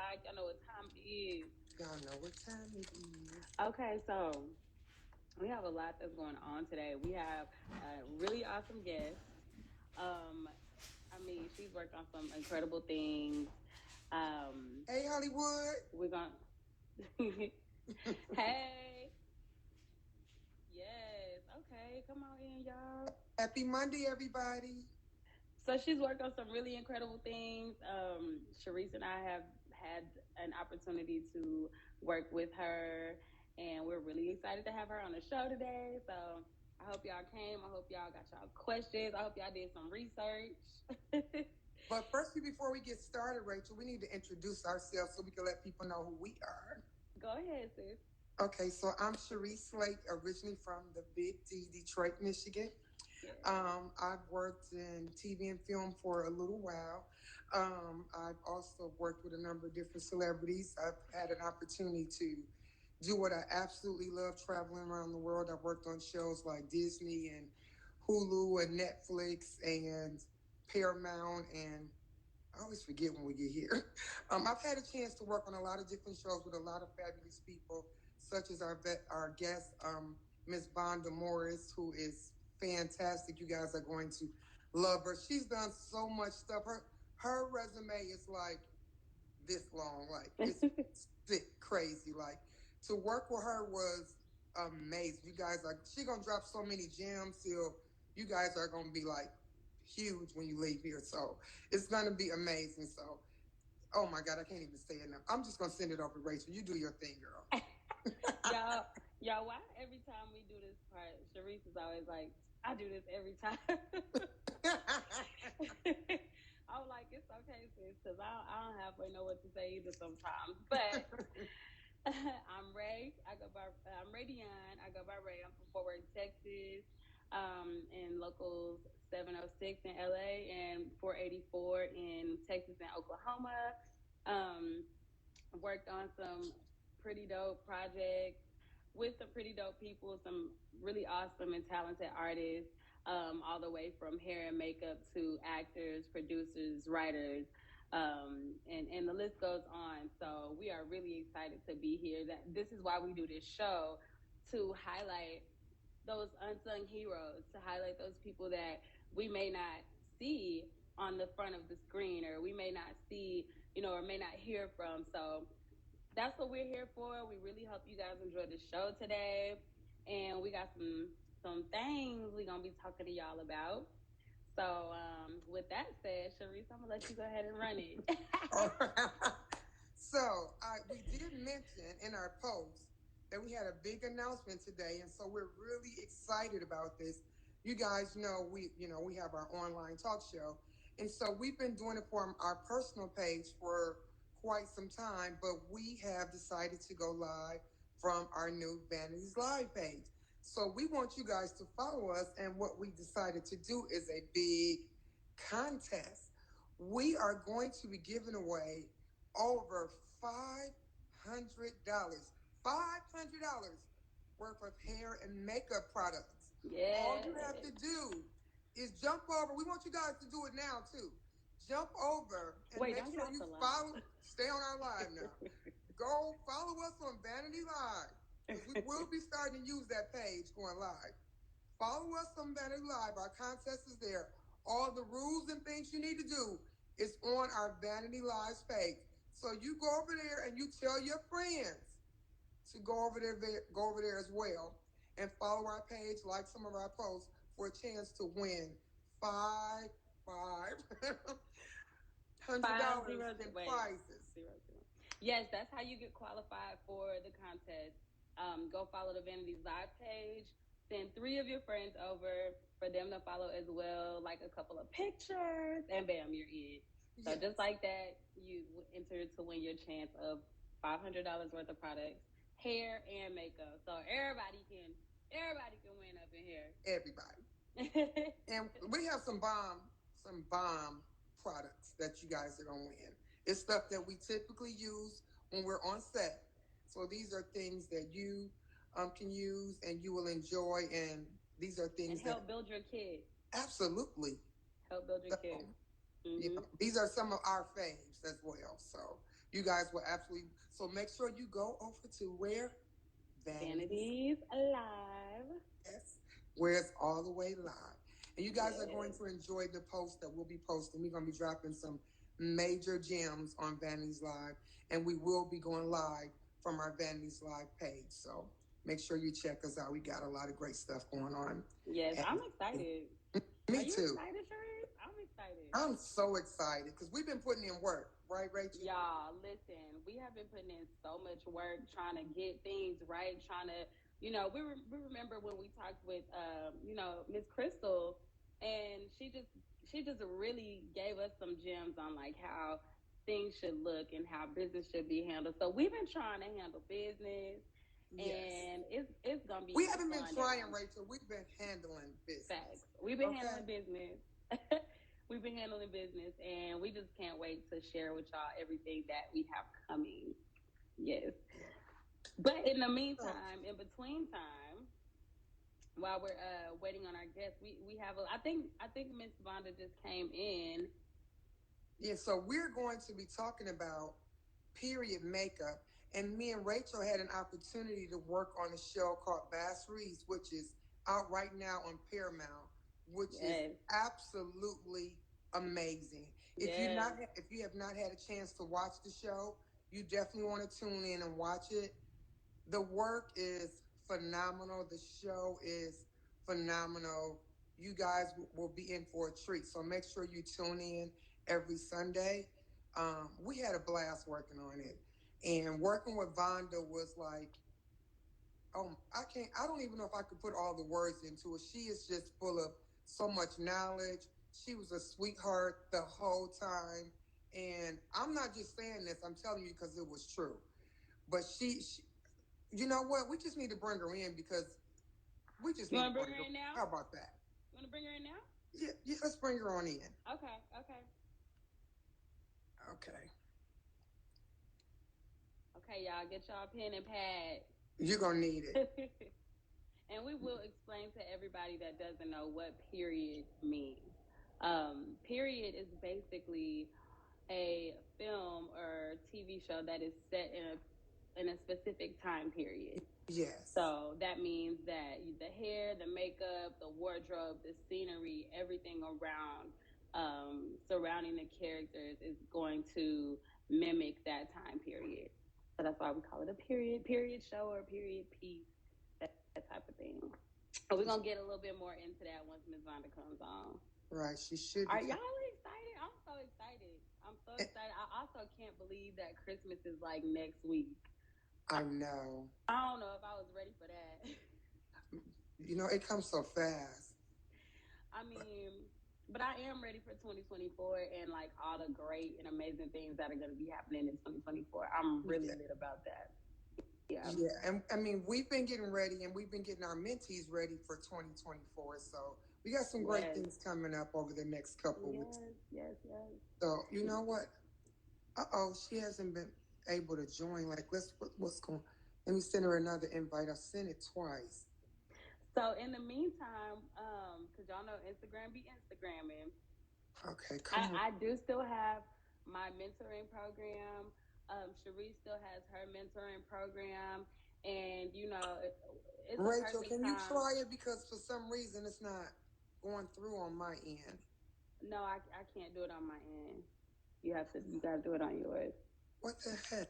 o'clock. Y'all know what time it is. Y'all know what time it is. Okay, so we have a lot that's going on today. We have a really awesome guest. Um, I mean, she's worked on some incredible things. Um, Hey, Hollywood. we're going to Hey, yes. Okay, come on in, y'all. Happy Monday, everybody. So she's worked on some really incredible things. Sharice and I have had an opportunity to work with her, and we're really excited to have her on the show today. So I hope y'all came. I hope y'all got y'all questions. I hope y'all did some research. But first, before we get started, Rachel, we need to introduce ourselves so we can let people know who we are. Go ahead, sis. Okay, so I'm Sharice Lake, originally from the Big D, Detroit, Michigan. Yes. I've worked in TV and film for a little while. I've also worked with a number of different celebrities. I've had an opportunity to do what I absolutely love, traveling around the world. I've worked on shows like Disney and Hulu and Netflix and Paramount, and I always forget when we get here. I've had a chance to work on a lot of different shows with a lot of fabulous people, such as our guest, Miss Vonda Morris, who is fantastic. You guys are going to love her. She's done so much stuff. Her resume is like this long, like it's sick, crazy. Like to work with her was amazing. You guys are she gonna drop so many gems till you guys are gonna be like huge when you leave here. So it's gonna be amazing. So oh my god, I can't even say it now. I'm just gonna send it over to Rachel. You do your thing, girl. y'all, y'all, why every time we do this part, Sharice is always like, I do this every time. I was like, it's okay, sis, because I don't halfway know what to say either sometimes. But I'm Ray Dion. I go by Ray. I'm from Fort Worth, Texas, in locals 706 in LA and 484 in Texas and Oklahoma. Um, worked on some pretty dope projects with some pretty dope people, some really awesome and talented artists, all the way from hair and makeup to actors, producers, writers, and the list goes on. So we are really excited to be here. That this is why we do this show, to highlight those unsung heroes, to highlight those people that we may not see on the front of the screen, or we may not see, or may not hear from. So that's what we're here for. We really hope you guys enjoy the show today. And we got some things we're gonna be talking to y'all about. So with that said, Sharice, I'm gonna let you go ahead and run it. So we did mention in our post that we had a big announcement today, and so we're really excited about this. You guys know we have our online talk show, and so we've been doing it for our personal page for quite some time, but we have decided to go live from our new Vanities Live page. So we want you guys to follow us, and what we decided to do is a big contest. We are going to be giving away over $500. $500 worth of hair and makeup products. All you have Yeah. to do is jump over. We want you guys to do it now too. Jump over and Wait, make don't get sure off you the line. follow. Stay on our live now. Go follow us on Vanity Live because we will be starting to use that page going live. Follow us on Vanity Live. Our contest is there. All the rules and things you need to do is on our Vanity Live page. So you go over there and you tell your friends to go over there as well, and follow our page, like some of our posts for a chance to win five hundred Five dollars zero zero. in Wait, prizes. 00. Yes, that's how you get qualified for the contest. Go follow the Vanities Live page. Send three of your friends over for them to follow as well, like a couple of pictures, and bam, you're in. So just Yes. like that, you enter to win your chance of $500 worth of products, hair and makeup. So everybody can win up in here. Everybody. And we have some bomb products that you guys are gonna win. It's stuff that we typically use when we're on set. So these are things that you can use and you will enjoy, and these are And things help that build your kid. absolutely. Help build your kid. So, these are some of our faves as well. So You guys will absolutely. So make sure you go over to where Vanities. Vanities Alive. Yes, where it's all the way live. And you guys are going Yes. to enjoy the post that we'll be posting. We're going to be dropping some major gems on Vanities Live, and we will be going live from our Vanities Live page. So make sure you check us out. We got a lot of great stuff going on. Yes, And I'm excited. Are me you too. excited, Sharice? I'm excited. I'm so excited because we've been putting in work, right, Rachel? Y'all, listen, we have been putting in so much work trying to get things right, trying to, we remember when we talked with, Miss Crystal, and she just really gave us some gems on like how things should look and how business should be handled. So we've been trying to handle business, Yes. and it's gonna be We a haven't been fun trying, down. Rachel. We've been handling Facts. business. We've been Okay. handling business. We've been handling business, and we just can't wait to share with y'all everything that we have coming. Yes. But in the So, meantime, in between time, while we're waiting on our guests, we have I think Miss Vonda just came in. yeah, so we're going to be talking about period makeup. And me and Rachel had an opportunity to work on a show called Bass Reeves, which is out right now on Paramount, which is Yes. absolutely amazing. Yes. If you have not had a chance to watch the show, you definitely want to tune in and watch it. The work is phenomenal. The show is phenomenal. You guys will be in for a treat. So make sure you tune in every Sunday. We had a blast working on it. And working with Vonda was like, I don't even know if I could put all the words into it. She is just full of so much knowledge. She was a sweetheart the whole time. And I'm not just saying this, I'm telling you because it was true. But she, you know what? We just need to bring her in because we just You need want to to bring bring her her. in now? How about that? You want to bring her in now? Yeah, yeah. Let's bring her on in. Okay. Okay. Okay. Okay, y'all, get y'all pen and pad. You're gonna need it. And we will explain to everybody that doesn't know what period means. Period is basically a film or TV show that is set in a specific time period. Yes. So that means that the hair, the makeup, the wardrobe, the scenery, everything around surrounding the characters is going to mimic that time period. So that's why we call it a period show or period piece, that type of thing. But we're gonna get a little bit more into that once Ms. Vonda comes on. Right. She should Are be. y'all excited? I'm so excited. I'm so excited. I also can't believe that Christmas is like next week. I know. I don't know if I was ready for that. You know, it comes so fast. I mean, but I am ready for 2024 and like all the great and amazing things that are going to be happening in 2024. I'm really Yeah. lit about that. Yeah. Yeah, and I mean, we've been getting ready and we've been getting our mentees ready for 2024. So we got some great Yes. things coming up over the next couple of weeks. Yes. Yes. Yes. So, you know what? Uh-oh, she hasn't been able to join. Like, what's going Let me send her another invite. I've sent it twice. So in the meantime, because y'all know Instagram be Instagramming, Okay, come on. I do still have my mentoring program. Cherie still has her mentoring program, and it's a Rachel, perfect can you time. try it? Because for some reason it's not going through on my end. No, I can't do it on my end. You gotta do it on yours. What the heck?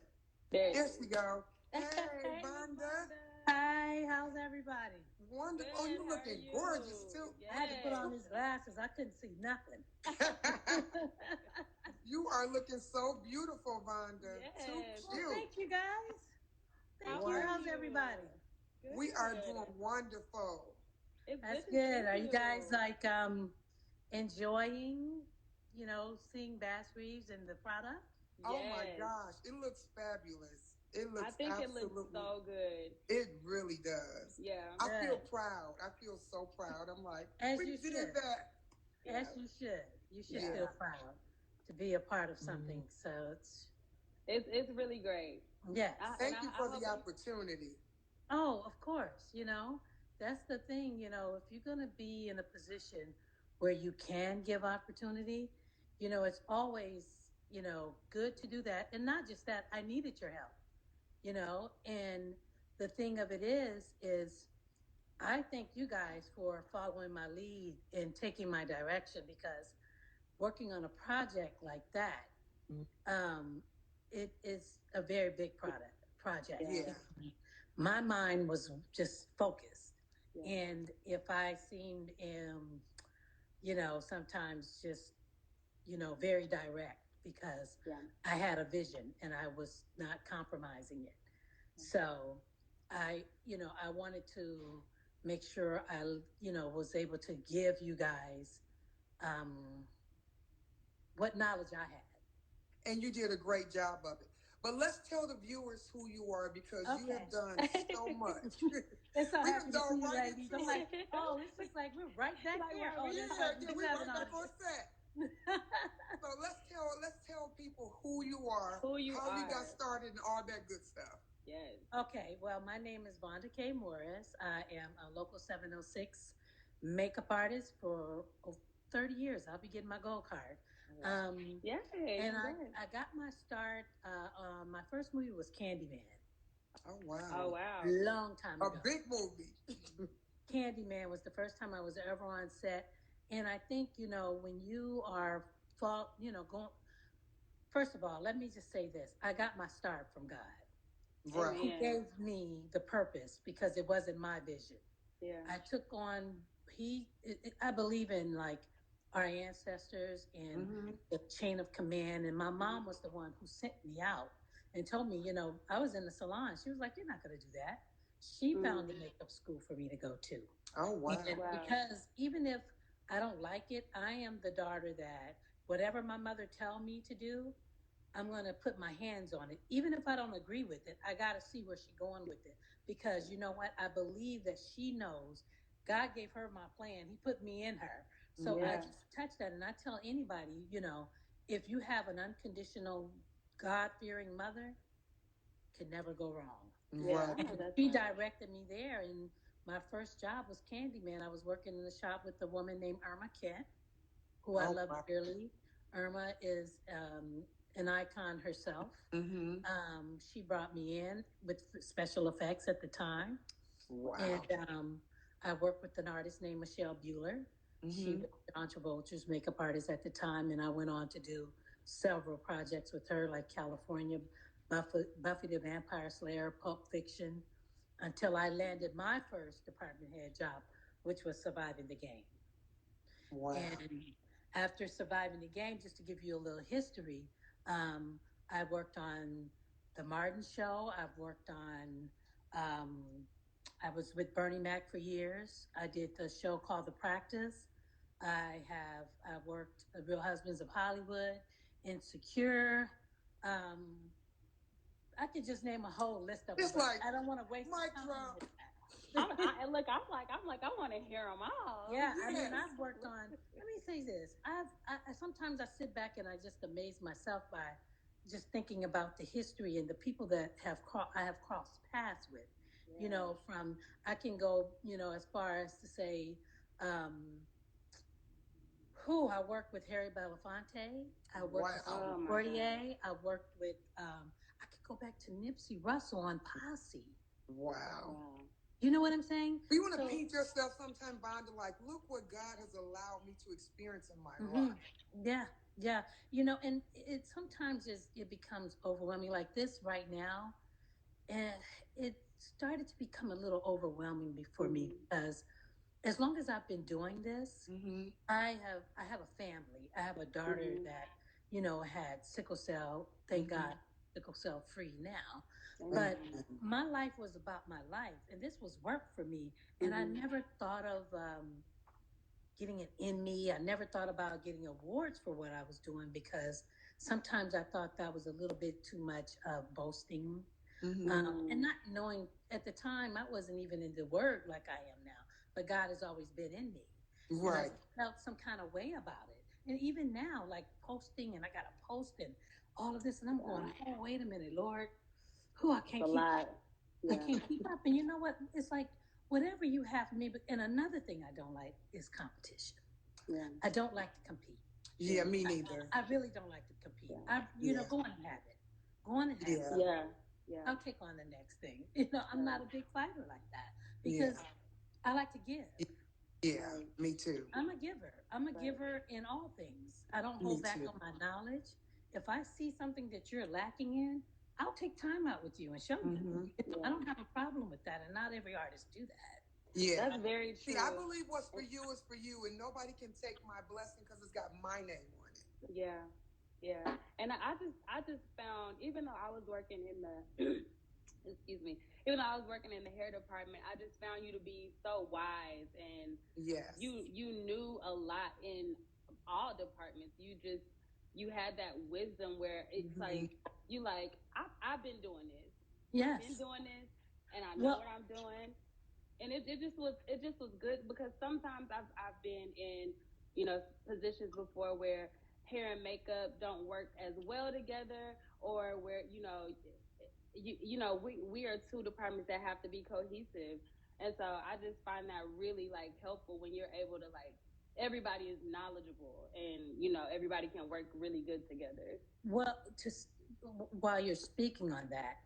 There There it she is. go. Hey, Hey, Miss Vonda. Vonda. Hi, how's everybody? Wonderful. Oh, Good. you How are looking you? gorgeous too. I had to put Yes. on these glasses. I couldn't see nothing. You are looking so beautiful, Vonda. Yes. Too Well, cute. thank you guys. Thank How you. are How's you? everybody? Good. We are doing wonderful. It's That's to good. Are see you guys like enjoying, seeing Bass Reeves and the product? Oh my Yes. gosh, it looks fabulous. It I looks think it absolutely. looks so good. It really does. Yeah. I feel Good. proud. I feel so proud. I'm like, As we you did should. that. As you should. You should Yeah. feel proud to be a part of something. So It's really great. yes. Thank you for hope the opportunity. Oh, of course. That's the thing. If you're going to be in a position where you can give opportunity, it's always good to do that. And not just that, I needed your help, and the thing of it is I thank you guys for following my lead and taking my direction, because working on a project like that, um, it is a very big project. Yeah. My mind was just focused. Yeah. And if I seemed, sometimes just, very direct, because Yeah. I had a vision and I was not compromising it. So I wanted to make sure I, was able to give you guys um, what knowledge I had. And you did a great job of it. But let's tell the viewers who you are, because you have Okay. done so much. It's so We can happy to go see you, right ladies. I'm into like, it. oh, it's just like we're right back Like, there. right, Oh, we that's just right. Yeah, We yeah, do we have an right back on audience. set. So let's tell people who you are, who you how you are. got started, and all that good stuff. Yes. Okay, well, my name is Vonda K. Morris. I am a local 706 makeup artist for 30 years. I'll be getting my gold card. Wow. Yay. And Congrats. I got my start. My first movie was Candyman, Oh wow. Oh wow. long time A ago. big movie. Candyman was the first time I was ever on set. And I think, when you are, going, first of all, let me just say this. I got my start from God. Right. He Amen. gave me the purpose because it wasn't my vision. Yeah. I took on I believe in like our ancestors and Mm-hmm. the chain of command. And my mom was the one who sent me out and told me, I was in the salon. She was like, "You're not going to do that." She Mm. found a makeup school for me to go to. Oh wow. And Wow. because even if I don't like it, I am the daughter that whatever my mother tell me to do, I'm going to put my hands on it. Even if I don't agree with it, I got to see where she's going with it. Because you know what? I believe that she knows God gave her my plan. He put me in her. So I Yeah. just touch that. And I tell anybody, if you have an unconditional, God fearing mother, can never go wrong. Yeah. Right. I know that's She right. directed me there. And my first job was Candyman. I was working in the shop with a woman named Irma Kent, who I Oh love wow. dearly. Irma is an icon herself. Mm-hmm. She brought me in with special effects at the time. And Wow. I worked with an artist named Michelle Bueller. She Mm-hmm. was John Travolta's makeup artist at the time. And I went on to do several projects with her, like California, Buffy the Vampire Slayer, Pulp Fiction, until I landed my first department head job, which was Surviving the Game. Wow. And after surviving the game, just to give you a little history, um, I worked on The Martin Show. I've worked on, um, I was with Bernie Mac for years. I did the show called The Practice. I worked Real Husbands of Hollywood, Insecure. Um, I could just name a whole list of them, It's but like I don't want to waste the mic time drop. with Look, I'm like, I want to hear them all. Yeah, I mean, Yes. I've worked on. Let me say this: sometimes I sit back and I just amaze myself by just thinking about the history and the people that I have crossed paths with. Yeah. From I can go, as far as to say, um, who I worked with Harry Belafonte. I worked with Wow. Sidney Oh my God. Poitier. I worked with. I could go back to Nipsey Russell on Posse. Wow. Wow. You know what I'm saying? You want to So paint yourself sometime, Vonda, like, look what God has allowed me to experience in my hmm life. Yeah, yeah. And it sometimes it becomes overwhelming. Like this right now, and it started to become a little overwhelming for me Mm-hmm. because as long as I've been doing this, Mm-hmm. I have a family. I have a daughter Mm-hmm. that had sickle cell. Thank Mm-hmm. God, sickle cell free now. Amen. But Amen. my life was about my life, and this was work for me. And I Mm-hmm. never thought of getting it in me. I never thought about getting awards for what I was doing because sometimes I thought that was a little bit too much of boasting. Mm-hmm. And not knowing at the time, I wasn't even in the word like I am now, but God has always been in me. And I Right. felt some kind of way about it. And even now, like posting, and I got to post and all of this, and I'm going, Wow. oh, wait a minute, Lord, who I It's can't a keep lot. I Yeah. can't keep up. And you know what? It's like whatever you have for me. And another thing I don't like is competition. Yeah. I don't like to compete. Yeah, me neither. I really don't like to compete. Yeah. Go on and have it. Go on and have Yeah. it. Yeah. I'll take on the next thing. I'm not a big fighter like that Yeah. because I like to give. Yeah. Right. Me too. I'm a giver. I'm a Right. giver in all things. I don't Me hold back too. on my knowledge. If I see something that you're lacking in, I'll take time out with you and show you. Mm-hmm. I Yeah. don't have a problem with that, and not every artist do that. Yeah. That's very See, I true. believe what's for you is for you, and nobody can take my blessing because it's got my name on it. Yeah. Yeah. And I just found, even though I was working in the excuse me, even though I was working in the hair department, I just found you to be so wise, and Yes. you knew a lot in all departments. You had that wisdom where it's Mm-hmm. like I've been doing this. I've been Yes. doing this, and I know Well, what I'm doing. And it just was good, because sometimes I've been in, positions before where hair and makeup don't work as well together, or where, we are two departments that have to be cohesive. And so I just find that really like helpful when you're able to, like, everybody is knowledgeable, and everybody can work really good together. well, while you're speaking on that,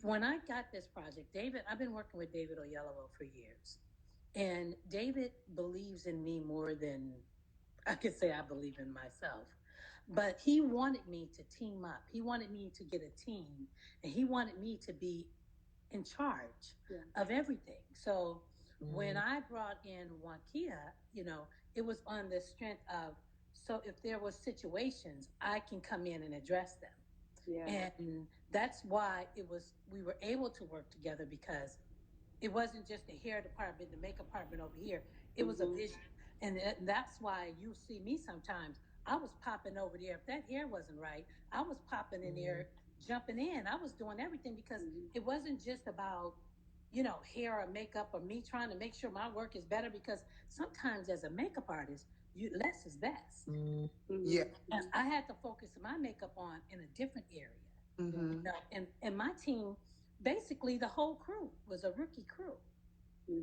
when I got this project, David, I've been working with David Oyelowo for years, and David believes in me more than I could say I believe in myself. But he wanted me to team up. He wanted me to get a team, and he wanted me to be in charge Yeah. of everything. So when I brought in Wankia, it was on the strength of, so if there was situations, I can come in and address them. Yeah. And that's why we were able to work together, because it wasn't just the hair department, the makeup department over here. It was a vision. And that's why you see me sometimes. I was popping over there. If that hair wasn't right, I was popping in there, jumping in. I was doing everything, because it wasn't just about, hair or makeup, or me trying to make sure my work is better, because sometimes as a makeup artist, less is best. Yeah. And I had to focus my makeup on in a different area. Mm-hmm. And my team, basically the whole crew was a rookie crew,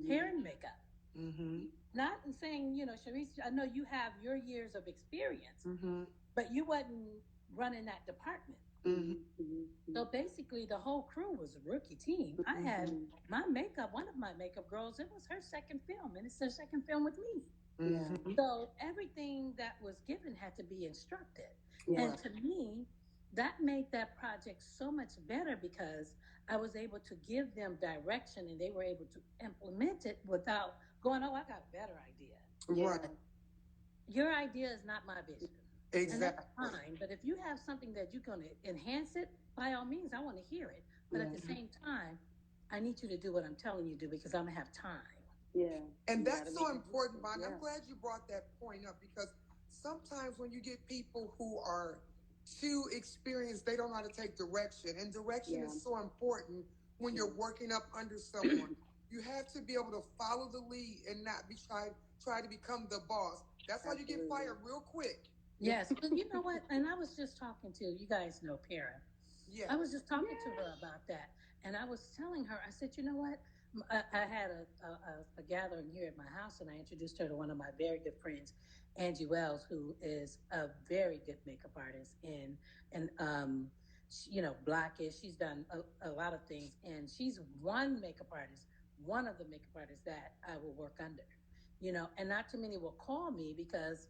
hair and makeup. Mm-hmm. Not in saying, Sharice, I know you have your years of experience, Mm-hmm. but you wasn't running that department. So basically the whole crew was a rookie team. I had one of my makeup girls, it was her second film, and it's her second film with me. Mm-hmm. So everything that was given had to be instructed. Yeah. And to me, that made that project so much better, because I was able to give them direction, and they were able to implement it without going, oh, I got a better idea. Right. Your idea is not my vision. And that's Exactly. fine. But if you have something that you're going to enhance it, by all means, I want to hear it. But at the same time, I need you to do what I'm telling you to do, because I'm going to have time. Yeah. And You that's gotta so make it important, consistent. Bonnie. I'm Yeah. glad you brought that point up, because sometimes when you get people who are too experienced, they don't know how to take direction. And direction Yeah. is so important when you're working up under someone. You have to be able to follow the lead and not be try to become the boss. That's how you get Absolutely. fired real quick. Yes. But you know what? And I was just talking to, you guys know Para. Yeah. I was just talking to her about that. And I was telling her, I said, you know what? I had a gathering here at my house, and I introduced her to one of my very good friends, Angie Wells, who is a very good makeup artist, and Blackish. She's done a lot of things, and she's one makeup artist, one of the makeup artists that I will work under, and not too many will call me, because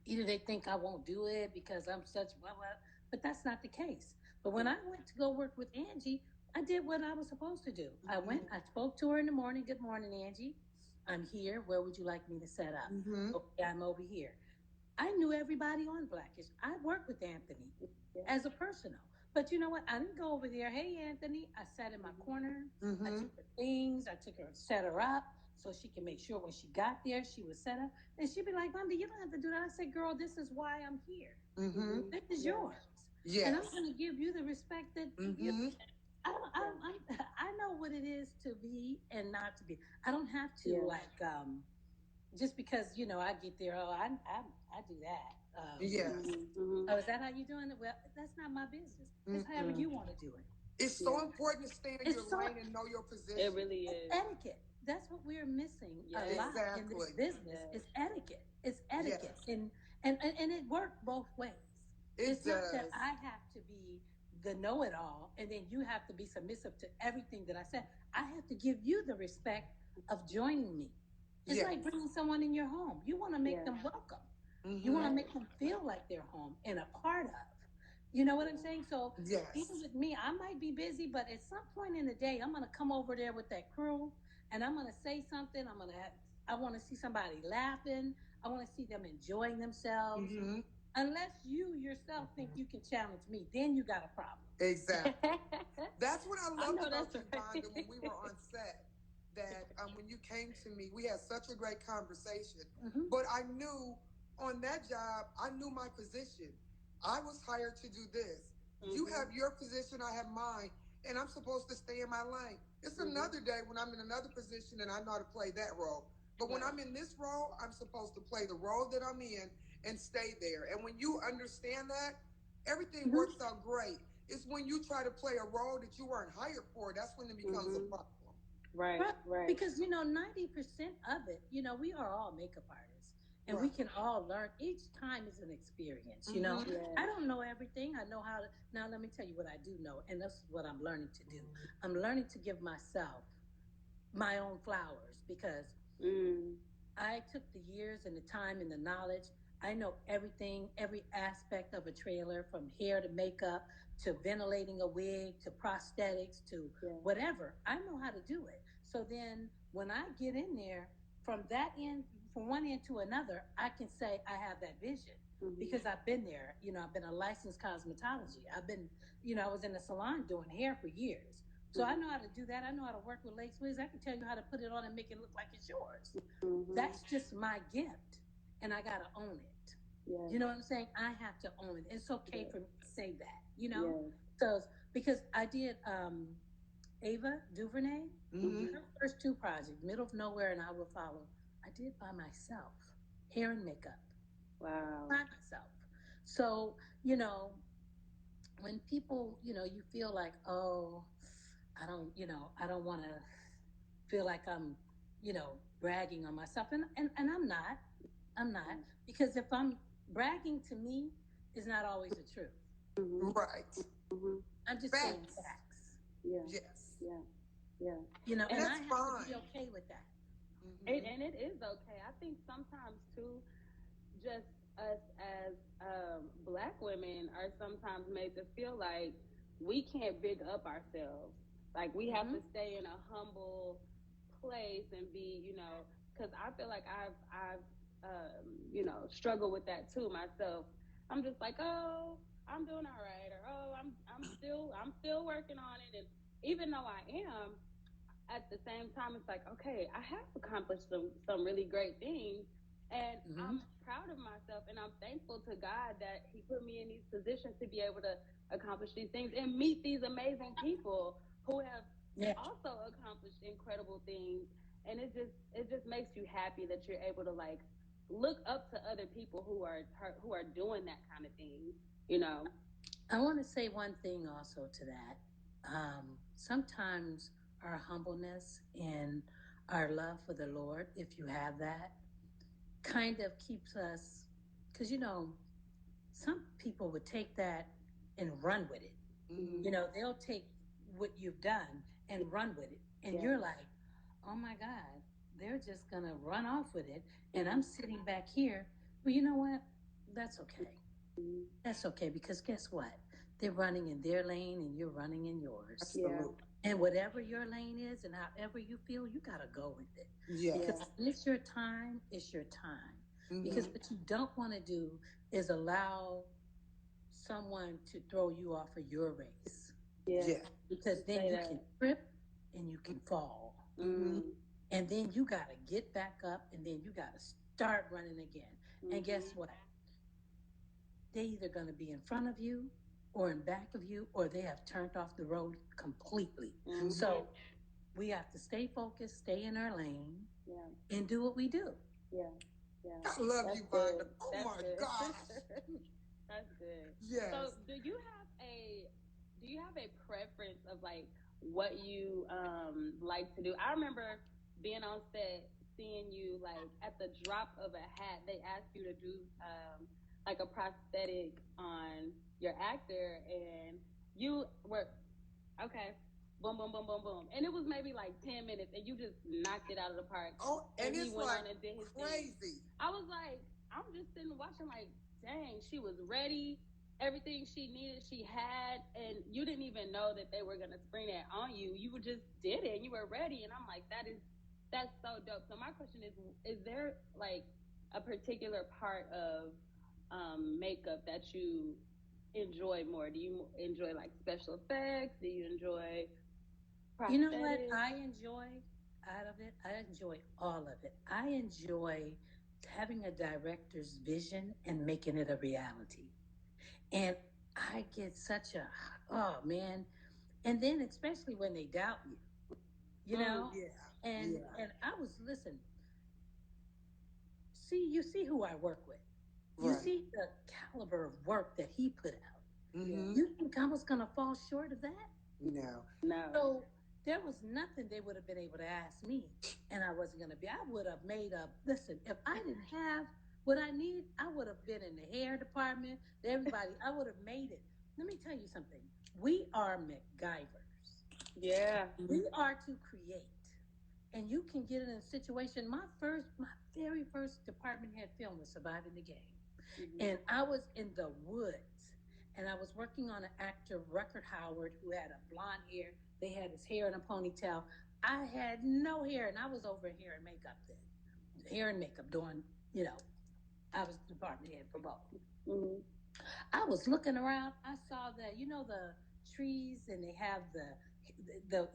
either they think I won't do it because I'm such blah blah, but that's not the case. But when I went to go work with Angie, I did what I was supposed to do. I went, I spoke to her in the morning. Good morning, Angie. I'm here. Where would you like me to set up? Mm-hmm. Okay, I'm over here. I knew everybody on Blackish. I worked with Anthony as a personal. But you know what? I didn't go over there. Hey, Anthony. I sat in my corner. I took her things. I took her, set her up so she can make sure when she got there, she was set up. And she'd be like, Vonda, you don't have to do that. I said, girl, this is why I'm here. This is yours. Yes. And I'm going to give you the respect that I know what it is to be and not to be. I don't have to just because I get there. Oh, I do that. Yes. Oh, is that how you're doing it? Well, that's not my business. It's however you want to do it. It's so important to stay in your lane and know your position. It really is. It's etiquette. That's what we're missing a lot in this business. It's etiquette. It's etiquette. And it worked both ways. It It's not that does. I have to be the know-it-all and then you have to be submissive to everything that I said. I have to give you the respect of joining me. It's Yes. like bringing someone in your home. You want to make Yeah. them welcome. You want to Mm-hmm. make them feel like they're home and a part of. You know what I'm saying? So even Yes. with me, I might be busy, but at some point in the day, I'm gonna come over there with that crew, and I'm gonna say something. I want to see somebody laughing. I want to see them enjoying themselves. Mm-hmm. Unless you yourself think you can challenge me, then you got a problem. Exactly. That's what I I loved know about that's you, right. Vonda, when we were on set. That when you came to me, we had such a great conversation. Mm-hmm. But I knew on that job, I knew my position. I was hired to do this. You Mm-hmm. have your position, I have mine, and I'm supposed to stay in my lane. It's another day when I'm in another position and I know how to play that role. But when Right. I'm in this role, I'm supposed to play the role that I'm in and stay there. And when you understand that, everything Mm-hmm. works out great. It's when you try to play a role that you weren't hired for, that's when it becomes a Mm-hmm. problem. Right. Right. Right. Because 90% of it, we are all makeup artists and we Right. can all learn. Each time is an experience, Mm-hmm. I Yeah. don't know everything. I know how to. Now, let me tell you what I do know. And this is what I'm learning to do. I'm learning to give myself my own flowers because Mm. I took the years and the time and the knowledge. I know everything, every aspect of a trailer from hair to makeup to ventilating a wig to prosthetics to Yeah. whatever. I know how to do it. So then when I get in there from that end, from one end to another, I can say I have that vision Mm-hmm. because I've been there. I've been a licensed cosmetology. I've been, I was in a salon doing hair for years. So I know how to do that. I know how to work with lace wigs. I can tell you how to put it on and make it look like it's yours. Mm-hmm. That's just my gift, and I gotta own it. Yes. You know what I'm saying? I have to own it. It's okay Yes. for me to say that. You know, Yes. so because I did Ava DuVernay, Mm-hmm. her first two projects, Middle of Nowhere and I Will Follow. I did by myself, hair and makeup Wow. by myself. So you know, when people, you feel like, oh, I don't want to feel like I'm, bragging on myself. And I'm not, because if I'm bragging to me is not always the truth. Mm-hmm. Right. Mm-hmm. I'm just saying Facts. facts, Yeah. Yes. Yeah. Yeah. And And and I that's have to be fine. okay with that. it, Mm-hmm. and it is okay. I think sometimes too, just us as black women are sometimes made to feel like we can't big up ourselves. Like we have Mm-hmm. to stay in a humble place and be, because I feel like I've struggled with that too myself. I'm just like, oh, I'm doing all right, or oh, I'm still working on it, and even though I am, at the same time, it's like, okay, I have accomplished some really great things, and Mm-hmm. I'm proud of myself, and I'm thankful to God that He put me in these positions to be able to accomplish these things and meet these amazing people who have Yeah. also accomplished incredible things. And it just makes you happy that you're able to like look up to other people who are doing that kind of thing, you know. I want to say one thing also to that. Sometimes our humbleness and our love for the Lord, if you have that, kind of keeps us, because some people would take that and run with it. Mm-hmm. They'll take what you've done and run with it. And Yeah. you're like, oh my God, they're just going to run off with it. And Mm-hmm. I'm sitting back here. Well, you know what? That's okay. Mm-hmm. That's okay because guess what? They're running in their lane and you're running in yours. Yeah. Absolutely. And whatever your lane is and however you feel, you got to go with it. Yeah. Because Yes. it's your time, it's your time. Mm-hmm. Because what you don't want to do is allow someone to throw you off of your race. Yeah. Yeah. Because You then say you that. can trip and you can fall. Mm-hmm. Mm. And then you got to get back up and then you got to start running again. And guess Mm-hmm. what? They're either going to be in front of you or in back of you, or they have turned off the road completely. Mm-hmm. So we have to stay focused, stay in our lane, Yeah. and do what we do. Yeah. Yeah. I love That's you, good. Vonda. Oh That's my good. gosh. That's good. So, Yes. do you have a preference of like what you like to do? I remember being on set seeing you like at the drop of a hat. They asked you to do like a prosthetic on your actor, and you were okay. Boom, boom, boom, boom, boom, and it was maybe like 10 minutes, and you just knocked it out of the park. Oh, and he it's went like on and did his crazy. thing. I was like, I'm just sitting watching, like, dang, she was ready. Everything she needed, she had, and you didn't even know that they were gonna spring that on you. You just did it, and you were ready. And I'm like, that's so dope. So my question is there like a particular part of makeup that you enjoy more? Do you enjoy like special effects? Do you enjoy prosthetics? You know what I enjoy out of it? I enjoy all of it. I enjoy having a director's vision and making it a reality. And I get such a, oh man. And then especially when they doubt you, you know? Yeah. And I was, listen, you see who I work with. You Right. see the caliber of work that he put out. Mm-hmm. You think I was going to fall short of that? No. So there was nothing they would have been able to ask me, and I wasn't going to be. I would have made up. Listen, if I didn't have what I need, I would have been in the hair department. Everybody, I would have made it. Let me tell you something. We are MacGyvers. Yeah. We are to create. And you can get in a situation. My very first department head film was Surviving the Game. And I was in the woods, and I was working on an actor, Rucker Howard, who had a blonde hair. They had his hair in a ponytail. I had no hair, and I was over hair and makeup then. Hair and makeup doing, I was department head for both. I was looking around. I saw the trees, and they have the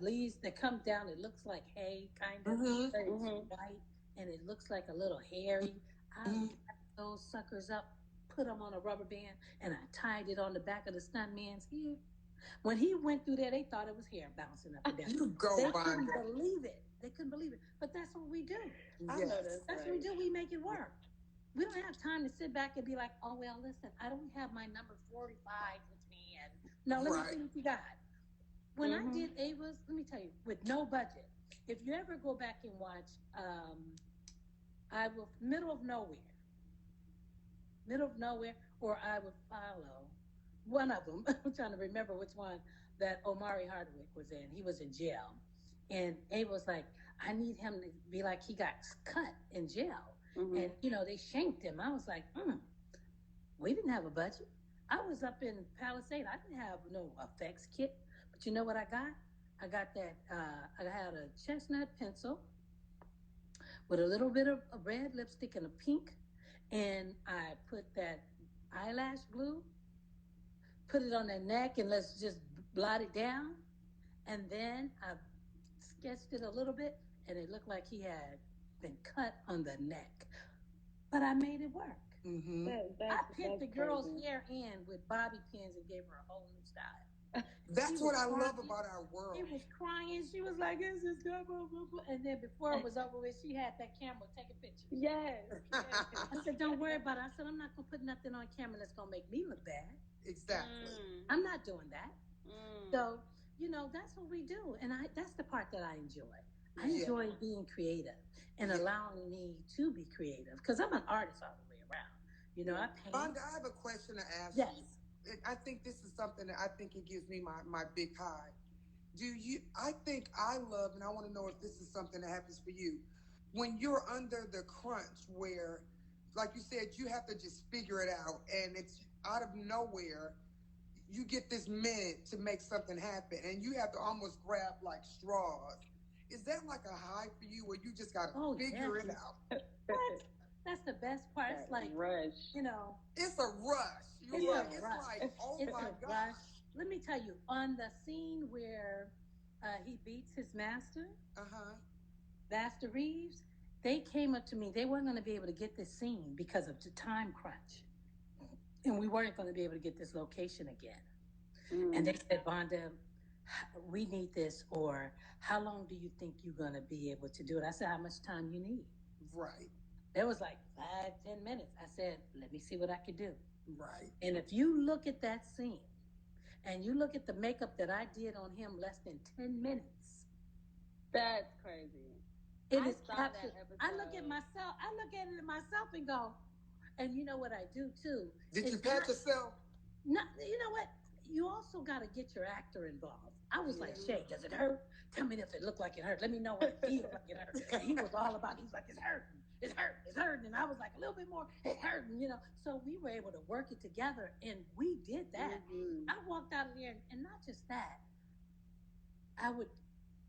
leaves that come down. It looks like hay, kind of, but it's white, and it looks like a little hairy. I got those suckers up, put them on a rubber band, and I tied it on the back of the stunt man's head. When he went through there, they thought it was hair bouncing up and down. You go, They Vonda. couldn't believe it. They couldn't believe it. But that's what we do. Yes. That's what we do. We make it work. We don't have time to sit back and be like, oh, well, listen, I don't have my number 45 with me. And no, let me see what you got. When I did Ava's, let me tell you, with no budget, if you ever go back and watch Middle of Nowhere, or I Will Follow, one of them, I'm trying to remember which one, that Omari Hardwick was in. He was in jail. And Ava was like, I need him to be like he got cut in jail. And, they shanked him. I was like, we didn't have a budget. I was up in Palisade. I didn't have no effects kit. But you know what I got? I got that, I had a chestnut pencil with a little bit of a red lipstick and a pink. And I put that eyelash glue, put it on the neck, and let's just blot it down. And then I sketched it a little bit, and it looked like he had been cut on the neck. But I made it work. I picked the girl's hair in with bobby pins and gave her a whole new style. That's what I love about our world. She was crying. She was like, "This is good." And then before it was over with, she had that camera taking pictures. Yes. I said, "Don't worry about it." I said, "I'm not gonna put nothing on camera that's gonna make me look bad." Exactly. I'm not doing that. So that's what we do, and that's the part that I enjoy. I enjoy being creative and allowing me to be creative because I'm an artist all the way around. I paint. Vonda, I have a question to ask you. I think this is something that I think it gives me my big high. I think I love, and I want to know if this is something that happens for you, when you're under the crunch where, like you said, you have to just figure it out, and it's out of nowhere, you get this minute to make something happen, and you have to almost grab like straws. Is that like a high for you where you just got to figure it out? What? That's the best part. It's like, rush. It's a rush. It's like, oh my gosh. Rush. Let me tell you, on the scene where he beats his master, Master Reeves, they came up to me. They weren't going to be able to get this scene because of the time crunch. And we weren't going to be able to get this location again. And they said, Vonda, we need this, or how long do you think you're going to be able to do it? I said, how much time you need? Right. There was like 5-10 minutes. I said, let me see what I could do. Right. And if you look at that scene and you look at the makeup that I did on him less than 10 minutes. That's crazy. It I is saw that absolutely. episode. I look at myself. I look at it in myself and go, and you know what I do too. Did you It's pat not. yourself? Not, you know what? You also got to get your actor involved. I was like, Yeah. Shay, does it hurt? Tell me if it looked like it hurt. Let me know what it feels like it hurt. And he was all about, he's like, it's hurting, it's hurting, it's hurting. And I was like, a little bit more, it's hurting, you know. So we were able to work it together, and we did that. Mhm. I walked out of there, and not just that, I would,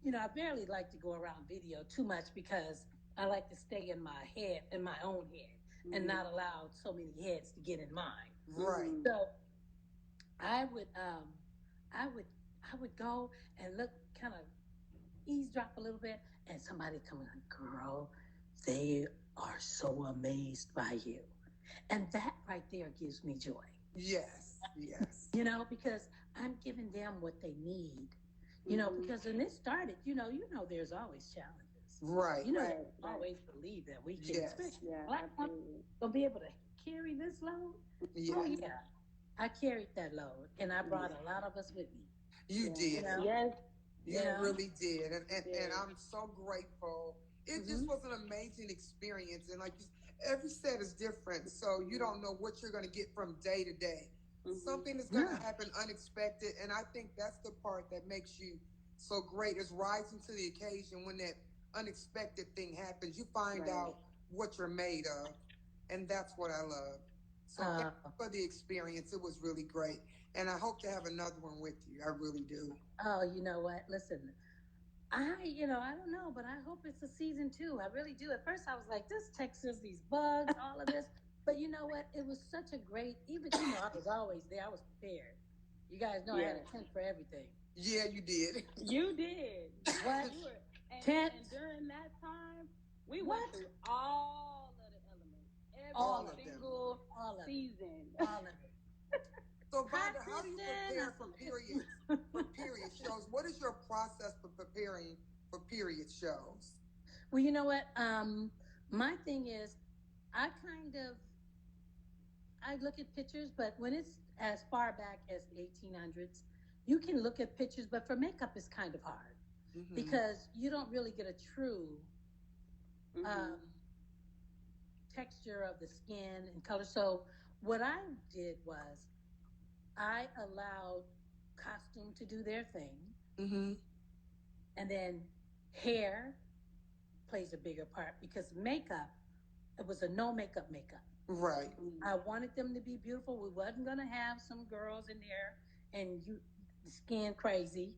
you know, I barely like to go around video too much because I like to stay in my head, in my own head, and not allow so many heads to get in mine. Right. So I would I would I would go and look kind of eavesdrop a little bit and somebody coming like, girl, they are so amazed by you. And that right there gives me joy. Yes. Yes. You know, because I'm giving them what they need. You know, because when this started, you know there's always challenges. Right. You know, Right, they always believe that we can Yes. especially Yeah, black women absolutely. gonna be able to carry this load. Yes. Oh yeah. I carried that load, and I brought a lot of us with me. You Yeah. did. You know? Yes. You Yeah. really did. And Yeah. I'm so grateful. It just was an amazing experience. And like every set is different. So you don't know what you're going to get from day to day. Something is going to happen unexpected. And I think that's the part that makes you so great is rising to the occasion when that unexpected thing happens. You find Right. out what you're made of. And that's what I love. So thank you for the experience. It was really great. And I hope to have another one with you. I really do. Oh, you know what? Listen, I don't know, but I hope it's a season 2. I really do. At first, I was like, this Texas, these bugs, all of this. But you know what? It was such a great, even, I was always there. I was prepared. You guys know I had a tent for everything. Yeah, you did. You did. What? You were, Tent? and during that time, we What? went through all of the elements. Every All of single All of season. All of it. So, Hi, Vonda, how do you Kristen. prepare for period shows? What is your process for preparing for period shows? Well, you know what? My thing is, I kind of I look at pictures, but when it's as far back as 1800s, you can look at pictures, but for makeup, it's kind of hard because you don't really get a true texture of the skin and color. So what I did was I allowed costume to do their thing, and then hair plays a bigger part because makeup, it was a no makeup makeup. Right. I wanted them to be beautiful. We wasn't gonna have some girls in there and you skin crazy.